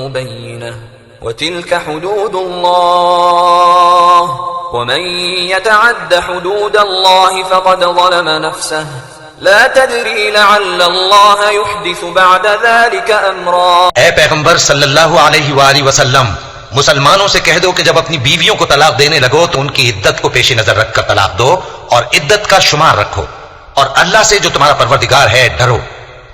B: مبينة وتلك حدود الله ومن يتعد حدود الله فقد ظلم نفسه لا تدري لعل الله يحدث بعد ذلك امرا.
C: اے پیغمبر صلی اللہ علیہ وآلہ وسلم، مسلمانوں سے کہہ دو کہ جب اپنی بیویوں کو طلاق دینے لگو تو ان کی عدت کو پیش نظر رکھ کر طلاق دو اور عدت کا شمار رکھو، اور اللہ سے جو تمہارا پروردگار ہے ڈرو.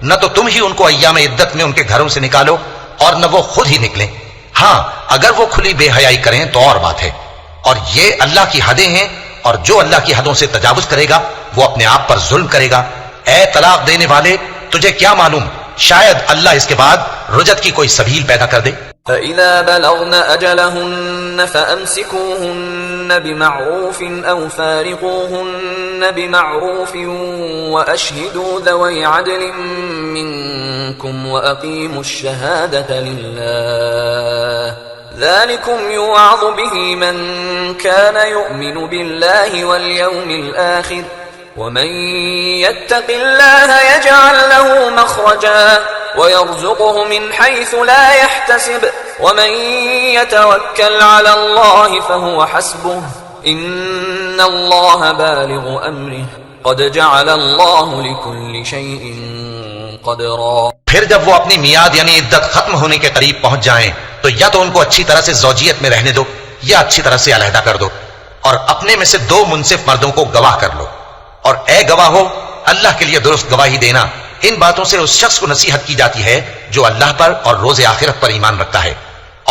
C: نہ تو تم ہی ان کو ایام عدت میں ان کے گھروں سے نکالو اور نہ وہ خود ہی نکلیں. ہاں اگر وہ کھلی بے حیائی کریں تو اور بات ہے، اور یہ اللہ کی حدیں ہیں، اور جو اللہ کی حدوں سے تجاوز کرے گا وہ اپنے آپ پر ظلم کرے گا. اے طلاق دینے والے، تجھے کیا معلوم، شاید اللہ اس کے بعد رجعت کی کوئی سبیل پیدا کر دے.
B: فَإِذَا بَلَغْنَ أَجَلَهُنَّ فَأَمْسِكُوهُنَّ بِمَعْرُوفٍ أَوْ فَارِقُوهُنَّ بِمَعْرُوفٍ وَأَشْهِدُوا ذَوَيْ عَدْلٍ مِّنكُمْ وَأَقِيمُوا الشَّهَادَةَ لِلَّهِ ذَلِكُمْ يُوعَظُ بِهِ مَن كَانَ يُؤْمِنُ بِاللَّهِ وَالْيَوْمِ الْآخِرِ وَمَن يَتَّقِ اللَّهَ يَجْعَل لَّهُ مَخْرَجًا وَيَرْزُقْهُ مِنْ حَيْثُ لَا يَحْتَسِبُ وَمَن يَتَوَكَّلْ عَلَى اللَّهِ فَهُوَ حَسْبُهُ إِنَّ اللَّهَ بَالِغُ أَمْرِهِ قَدْ جَعَلَ اللَّهُ لِكُلِّ شَيْءٍ قَدْرًا.
C: پھر جب وہ اپنی میعاد یعنی عدت ختم ہونے کے قریب پہنچ جائیں تو یا تو ان کو اچھی طرح سے زوجیت میں رہنے دو یا اچھی طرح سے علیحدہ کر دو، اور اپنے میں سے دو منصف مردوں کو گواہ کر لو. اور اے گواہ ہو، اللہ کے لیے درست گواہی دینا. ان باتوں سے اس شخص کو نصیحت کی جاتی ہے جو اللہ پر اور روز آخرت پر ایمان رکھتا ہے،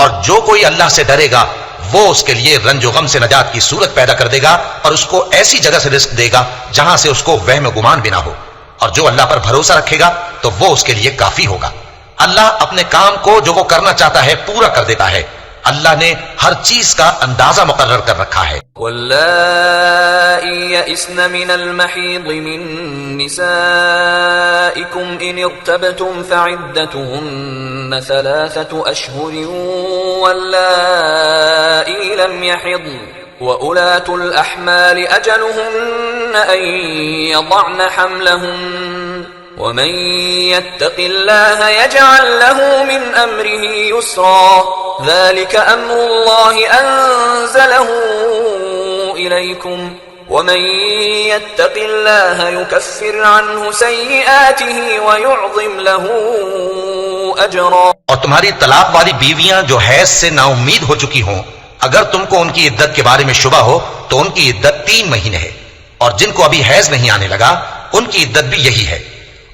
C: اور جو کوئی اللہ سے ڈرے گا وہ اس کے لیے رنج و غم سے نجات کی صورت پیدا کر دے گا اور اس کو ایسی جگہ سے رزق دے گا جہاں سے اس کو وہم و گمان بھی نہ ہو، اور جو اللہ پر بھروسہ رکھے گا تو وہ اس کے لیے کافی ہوگا. اللہ اپنے کام کو جو وہ کرنا چاہتا ہے پورا کر دیتا ہے. اللہ نے ہر چیز کا اندازہ مقرر کر رکھا ہے.
B: واللائي يئسن من المحيض من نسائكم إن ارتبتم فعدتهن 3 أشهر واللائي لم يحضن وأولاة الأحمال أجلهن أن يضعن حملهن ومن يتق الله يجعل له من أمره يسرا ذلك أمر الله أنزله إليكم ومن يتق الله يكفر عنه سيئاته ويعظم له أجرا.
C: اور تمہاری طلاق والی بیویاں جو حیض سے نا امید ہو چکی ہوں اگر تم کو ان کی عدت کے بارے میں شبہ ہو تو ان کی عدت 3 مہینے ہے، اور جن کو ابھی حیض نہیں آنے لگا ان کی عدت بھی یہی ہے،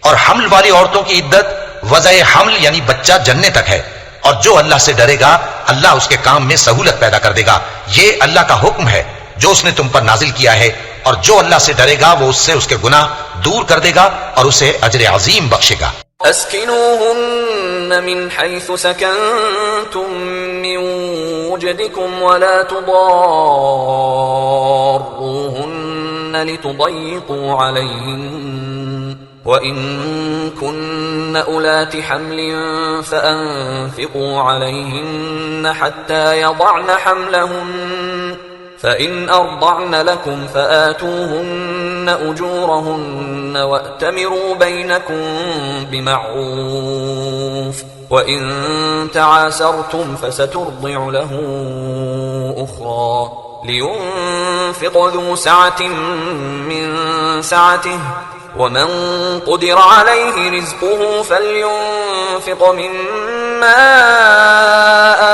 C: اور حمل والی عورتوں کی عدت وضع حمل یعنی بچہ جننے تک ہے، اور جو اللہ سے ڈرے گا اللہ اس کے کام میں سہولت پیدا کر دے گا۔ یہ اللہ کا حکم ہے جو اس نے تم پر نازل کیا ہے، اور جو اللہ سے ڈرے گا وہ اس سے اس کے گناہ دور کر دے گا اور اسے اجر عظیم بخشے گا۔
B: اسكنوهن من حيث سكنتم من وجدكم ولا تضاروهن لتضيقوا عليهن وإن كن أولات حمل فأنفقوا عليهن حتى يضعن حملهن فإن أرضعن لكم فآتوهن أجورهن وأتمروا بينكم بمعروف وإن تعاسرتم فسترضع له أخرى لينفق ذو سعة من سعته ومن قدر عليه رزقه فلينفق مما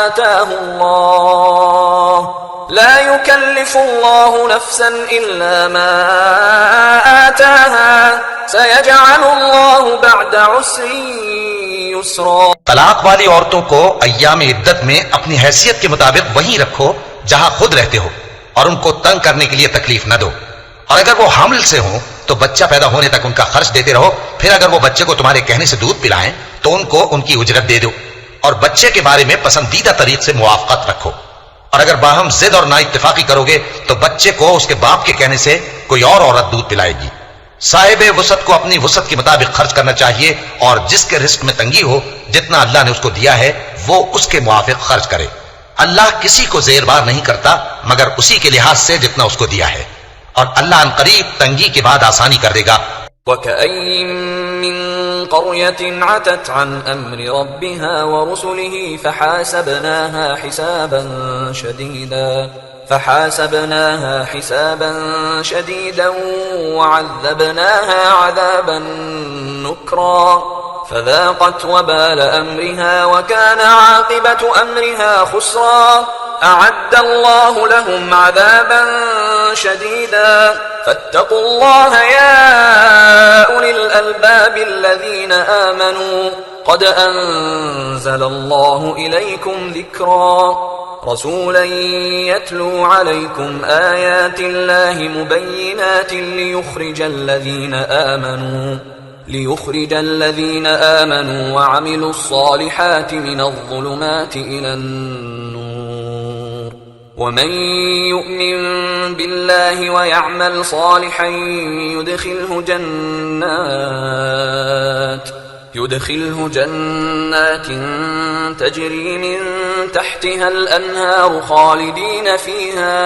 B: آتاه الله لا يكلف الله نفسا إلا ما آتاها سيجعل الله بعد عسر يسرا۔
C: طلاق والی عورتوں کو ایام عدت میں اپنی حیثیت کے مطابق وہیں رکھو جہاں خود رہتے ہو، اور ان کو تنگ کرنے کے لیے تکلیف نہ دو، اور اگر وہ حمل سے ہوں تو بچہ پیدا ہونے تک ان کا خرچ دیتے رہو، پھر اگر وہ بچے کو تمہارے کہنے سے دودھ پلائیں تو ان کو ان کی اجرت دے دو، اور بچے کے بارے میں پسندیدہ طریق سے موافقت رکھو، اور اگر باہم ضد اور نا اتفاقی کرو گے تو بچے کو اس کے باپ کے کہنے سے کوئی اور عورت دودھ پلائے گی۔ صاحب وسعت کو اپنی وسعت کے مطابق خرچ کرنا چاہیے، اور جس کے رزق میں تنگی ہو جتنا اللہ نے اس کو دیا ہے وہ اس کے موافق خرچ کرے۔ اللہ کسی کو زیر بار نہیں کرتا مگر اسی کے لحاظ سے جتنا اس کو دیا ہے، اور اللہ عنقریب تنگی کے بعد آسانی کر دے گا۔
B: وَكَأَيٍّ مِّن قَرْيَةٍ عَتَتْ عَنْ أَمْرِ رَبِّهَا وَرُسُلِهِ فحاسبناها حسابا شديدا وعذبناها عذابا نكرا فذاقت وبال أمرها وكان عاقبة أمرها خسرا أعد الله لهم عذابا شديدا فاتقوا الله يا أولي الألباب الذين آمنوا قد أنزل الله إليكم ذكرا رسولا يتلو عليكم آيات الله مبينات ليخرج الذين آمنوا وعملوا الصالحات من الظلمات إلى النور ومن يؤمن بالله ويعمل صالحا يدخله جنات تجري من تحتها الأنهار خالدين فيها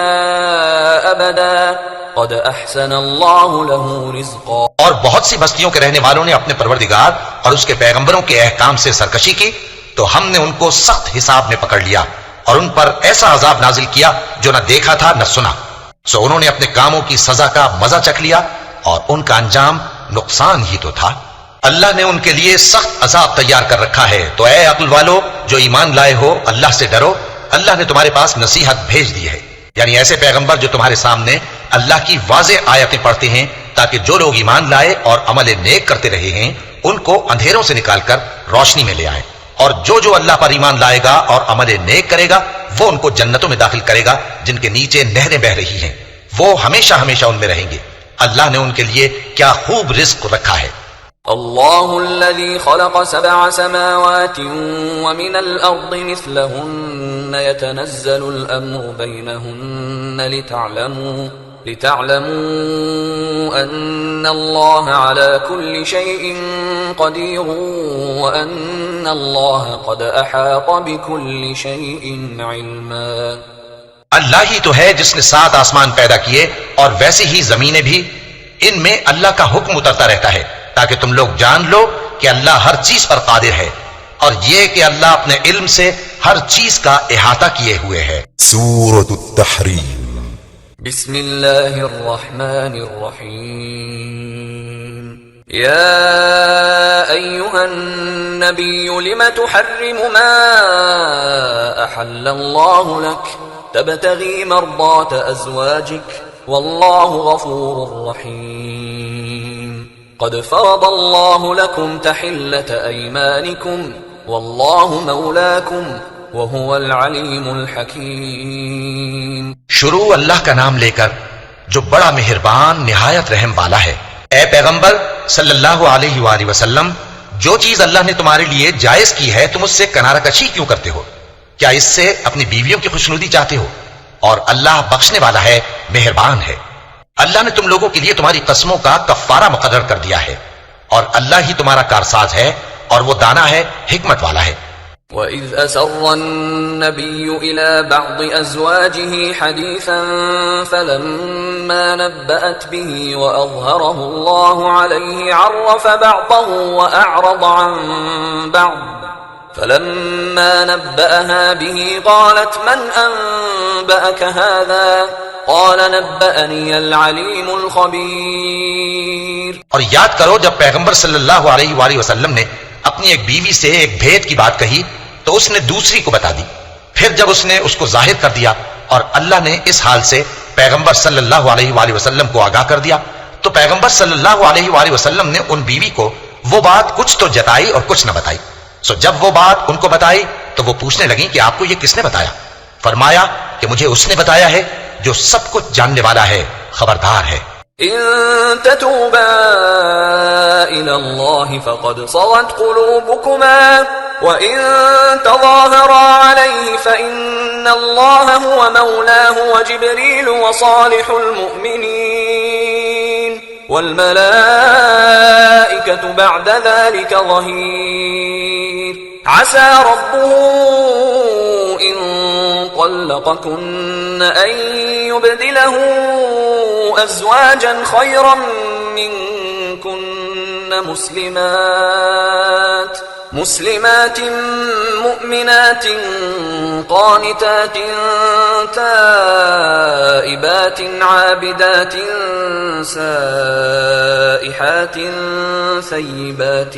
B: أبدا قد أحسن الله له رزقا۔
C: اور بہت سی بستیوں کے رہنے والوں نے اپنے پروردگار اور اس کے پیغمبروں کے احکام سے سرکشی کی تو ہم نے ان کو سخت حساب میں پکڑ لیا اور ان پر ایسا عذاب نازل کیا جو نہ دیکھا تھا نہ سنا، سو انہوں نے اپنے کاموں کی سزا کا مزہ چکھ لیا اور ان کا انجام نقصان ہی تو تھا۔ اللہ نے ان کے لیے سخت عذاب تیار کر رکھا ہے، تو اے عقل والو جو ایمان لائے ہو اللہ سے ڈرو۔ اللہ نے تمہارے پاس نصیحت بھیج دی ہے، یعنی ایسے پیغمبر جو تمہارے سامنے اللہ کی واضح آیتیں پڑھتے ہیں تاکہ جو لوگ ایمان لائے اور عمل نیک کرتے رہے ہیں ان کو اندھیروں سے نکال کر روشنی میں لے آئیں، اور جو اللہ پر ایمان لائے گا اور عمل نیک کرے گا وہ ان کو جنتوں میں داخل کرے گا جن کے نیچے نہریں بہ رہی ہیں، وہ ہمیشہ ہمیشہ ان میں رہیں گے۔ اللہ نے ان کے لیے کیا خوب رزق رکھا ہے۔
B: اللہ الذي خلق 7 سماوات ومن الأرض مثلهن يتنزل الأمر بينهن لتعلموا أن الله على كل شيء قدير وأن الله قد أحاط بكل شيء علما۔
C: اللہ ہی تو ہے جس نے 7 آسمان پیدا کیے اور ویسے ہی زمینیں بھی، ان میں اللہ کا حکم اترتا رہتا ہے تاکہ تم لوگ جان لو کہ اللہ ہر چیز پر قادر ہے، اور یہ کہ اللہ اپنے علم سے ہر چیز کا احاطہ کیے ہوئے ہے۔
A: سورة التحریم۔
B: بسم اللہ الرحمن الرحیم۔ یا ایہا النبی لم تحرم ما احل اللہ لک تبتغي مرضات أزواجك والله غفور رحيم قد فرض الله لكم تحلة أيمانكم والله مولاكم وهو العليم الحكيم.
C: شروع اللہ کا نام لے کر جو بڑا مہربان نہایت رحم والا ہے. اے پیغمبر صلی اللہ علیہ وآلہ وسلم، جو چیز اللہ نے تمہارے لیے جائز کی ہے تم اس سے کنارہ کشی کیوں کرتے ہو؟ کیا اس سے اپنی بیویوں کی خوشنودی چاہتے ہو؟ اور اللہ بخشنے والا ہے، مہربان ہے. اللہ نے تم لوگوں کے لیے تمہاری قسموں کا کفارہ مقرر کر دیا ہے، اور اللہ ہی تمہارا کارساز ہے اور وہ دانا ہے، حکمت والا ہے.
B: وَإِذْ أَسَرَّ النَّبِيُّ إِلَى بَعْضِ أَزْوَاجِهِ حَدِيثًا فَلَمَّا نَبَّأَتْ بِهِ وَأَظْهَرَهُ اللَّهُ عَلَيْهِ عَرَّفَ بَعْضَهُ وَأَعْرَضَ عَن بَعْضٍ فَلَمَّا نَبَّأَهَا بِهِ قَالَتْ مَنْ أَنبَأَكَ هَذَا قَالَ نَبَّأَنِيَ الْعَلِيمُ الْخَبِيرُ.
C: اور یاد کرو جب پیغمبر صلی اللہ علیہ وآلہ وسلم نے اپنی ایک بیوی سے ایک بھید کی بات کہی تو اس نے دوسری کو بتا دی. پھر جب اس نے اس کو ظاہر کر دیا اور اللہ نے اس حال سے پیغمبر صلی اللہ علیہ وآلہ وسلم کو آگاہ کر دیا تو پیغمبر صلی اللہ علیہ وآلہ وسلم نے ان بیوی کو وہ بات کچھ تو جتائی اور کچھ نہ بتائی. سو جب وہ بات ان کو بتائی تو وہ پوچھنے لگیں کہ آپ کو یہ کس نے بتایا؟ فرمایا کہ مجھے اس نے بتایا ہے جو سب کچھ جاننے والا ہے، خبردار ہے.
B: إن تتوبا إلى الله فقد صغت قلوبكما وإن تظاهرا عليه فإن الله هو مولاه وجبريل وصالح المؤمنين والملائكة بعد ذلك ظهير. عسى ربه إن طلقكن أن يبدله أزواجا خيرا منكن مسلمات مؤمنات قانتات تائبات عابدات سائحات ثيبات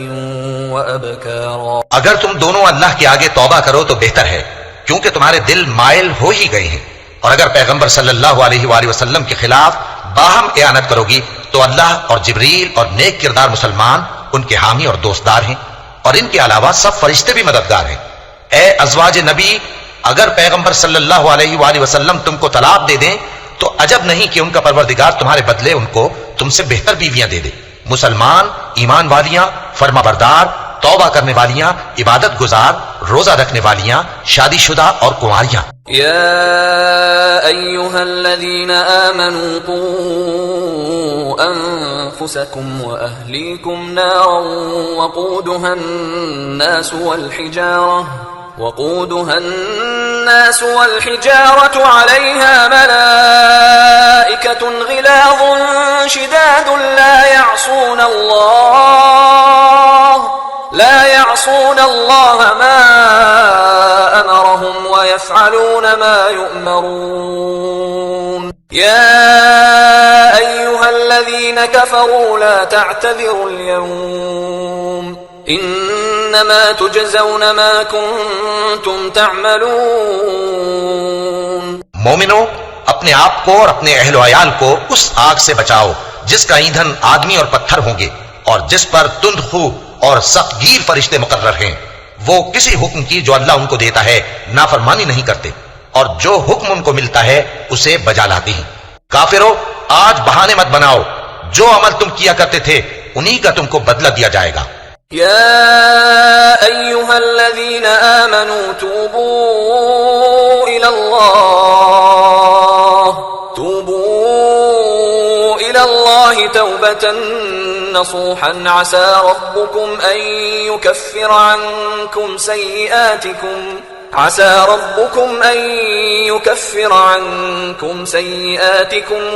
B: وأبكارا.
C: اگر تم دونوں اللہ کے آگے توبہ کرو تو بہتر ہے، کیونکہ تمہارے دل مائل ہو ہی گئے ہیں. اور اگر پیغمبر صلی اللہ علیہ وآلہ وسلم کے خلاف باہم اعانت کرو گی تو اللہ اور جبریل اور نیک کردار مسلمان ان کے حامی اور دوستدار ہیں، اور ان کے علاوہ سب فرشتے بھی مددگار ہیں. اے ازواج نبی، اگر پیغمبر صلی اللہ علیہ وآلہ وسلم تم کو طلاق دے دیں تو عجب نہیں کہ ان کا پروردگار تمہارے بدلے ان کو تم سے بہتر بیویاں دے دے، مسلمان، ایمان والیاں، فرما بردار، توبہ کرنے والیاں، عبادت گزار، روزہ رکھنے والیاں، شادی شدہ اور کنواریاں.
B: يا أيها الذين آمنوا قوا أنفسكم وأهليكم نارا وقودها الناس والحجارة عليها ملائكة غلاظ شداد لا يعصون الله ما أمرهم ويفعلون ما يؤمرون. يا أيها الذين كفروا لا تعتذروا اليوم إنما تجزون ما كنتم تعملون.
C: مومنو، اپنے آپ کو اور اپنے اہل و عیال کو اس آگ سے بچاؤ جس کا ایندھن آدمی اور پتھر ہوں گے، اور جس پر تند خو اور سخت گیر فرشتے مقرر ہیں. وہ کسی حکم کی جو اللہ ان کو دیتا ہے نافرمانی نہیں کرتے، اور جو حکم ان کو ملتا ہے اسے بجا لاتے ہیں. کافرو، آج بہانے مت بناؤ، جو عمل تم کیا کرتے تھے انہی کا تم کو بدلہ دیا جائے گا.
B: يا أيها الذين آمنوا توبوا إلى الله توبة نصوحا عسى ربكم أن يكفر عنكم سيئاتكم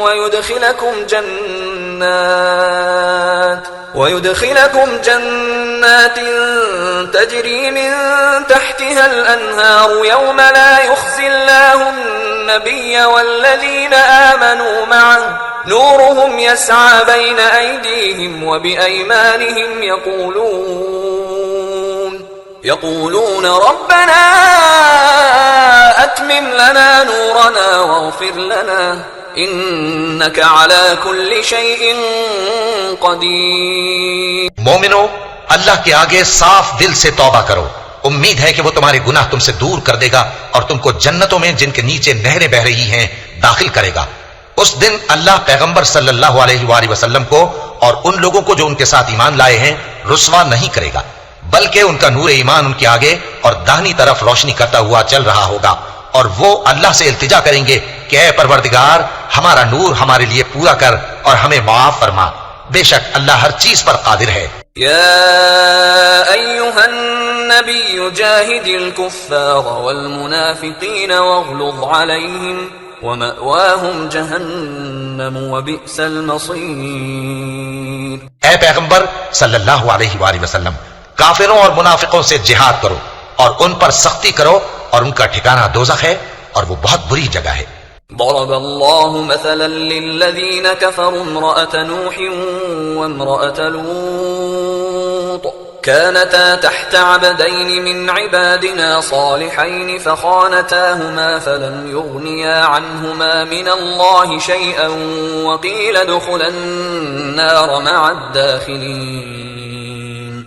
B: ويدخلكم جنات تجري من تحتها الأنهار يوم لا يخزي الله النبي والذين آمنوا معه نورهم يسعى بين أيديهم وبأيمانهم يقولون ربنا أتمم أتمم لنا نورنا واغفر لنا إنك على كل شيء قدير.
C: مومنو، اللہ کے آگے صاف دل سے توبہ کرو. امید ہے کہ وہ تمہارے گناہ تم سے دور کر دے گا اور تم کو جنتوں میں جن کے نیچے نہریں بہ رہی ہیں داخل کرے گا. اس دن اللہ پیغمبر صلی اللہ علیہ وآلہ وسلم کو اور ان لوگوں کو جو ان کے ساتھ ایمان لائے ہیں رسوا نہیں کرے گا، بلکہ ان کا نور ایمان ان کے آگے اور داہنی طرف روشنی کرتا ہوا چل رہا ہوگا، اور وہ اللہ سے التجا کریں گے کہ اے پروردگار، ہمارا نور ہمارے لیے پورا کر اور ہمیں معاف فرما، بے شک اللہ ہر چیز پر قادر ہے.
B: يا أيها النبي جاهد الكفار والمنافقين واغلظ عليهم ومأواهم جهنم وبئس المصير.
C: اے پیغمبر صلی اللہ علیہ وآلہ وسلم، کافروں اور منافقوں سے جہاد کرو اور ان پر سختی کرو اور ان کا ٹھکانہ دوزخ ہے اور وہ بہت بری جگہ ہے.
B: ضرب الله مثلا للذين كفروا امرأة نوح وامرأة لوط كانتا تحت عبدين من عبادنا صالحين فخانتاهما فلم يغنيا عنهما من الله شيئا وقيل ادخلا النار مع الداخلين.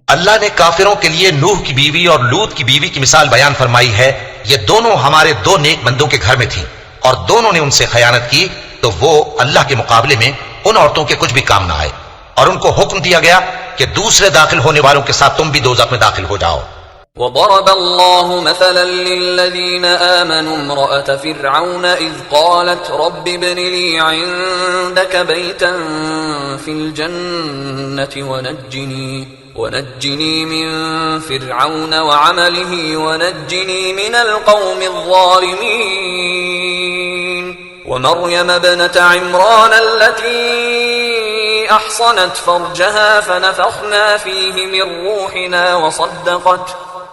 C: اللہ نے کافروں کے لیے نوح کی بیوی اور لوط کی بیوی کی مثال بیان فرمائی ہے. یہ دونوں ہمارے دو نیک بندوں کے گھر میں تھیں اور دونوں نے ان سے خیانت کی تو وہ اللہ کے مقابلے میں ان عورتوں کے کچھ بھی کام نہ آئے، اور ان کو حکم دیا گیا کہ دوسرے داخل ہونے والوں کے ساتھ تم بھی دوزخ میں داخل ہو جاؤ.
B: وضرب الله مثلا للذين آمنوا امرأة فرعون إذ قالت رب ابن لي عندك بيتا في الجنة ونجني من فرعون وعمله ونجني من القوم الظالمين. ومريم ابنة عمران التي أحصنت فرجها فنفخنا فيه من روحنا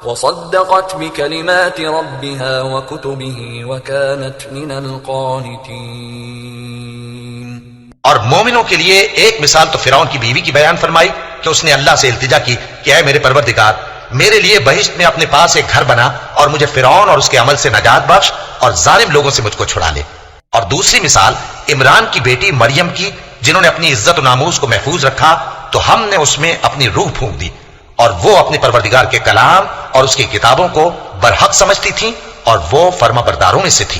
B: وصدقت بكلمات ربها وكتبه وكانت من القانتين.
C: اور مومنوں کے لیے ایک مثال تو فرعون کی بیوی کی بیان فرمائی کہ اس نے اللہ سے التجا کی کہ اے میرے پروردگار، میرے لیے بہشت میں اپنے پاس ایک گھر بنا اور مجھے فرعون اور اس کے عمل سے نجات بخش اور ظالم لوگوں سے مجھ کو چھڑا لے. اور دوسری مثال عمران کی بیٹی مریم کی، جنہوں نے اپنی عزت و ناموس کو محفوظ رکھا تو ہم نے اس میں اپنی روح پھونک دی، اور وہ اپنے پروردگار کے کلام اور اس کی کتابوں کو برحق سمجھتی تھیں اور وہ فرما برداروں میں سے تھی.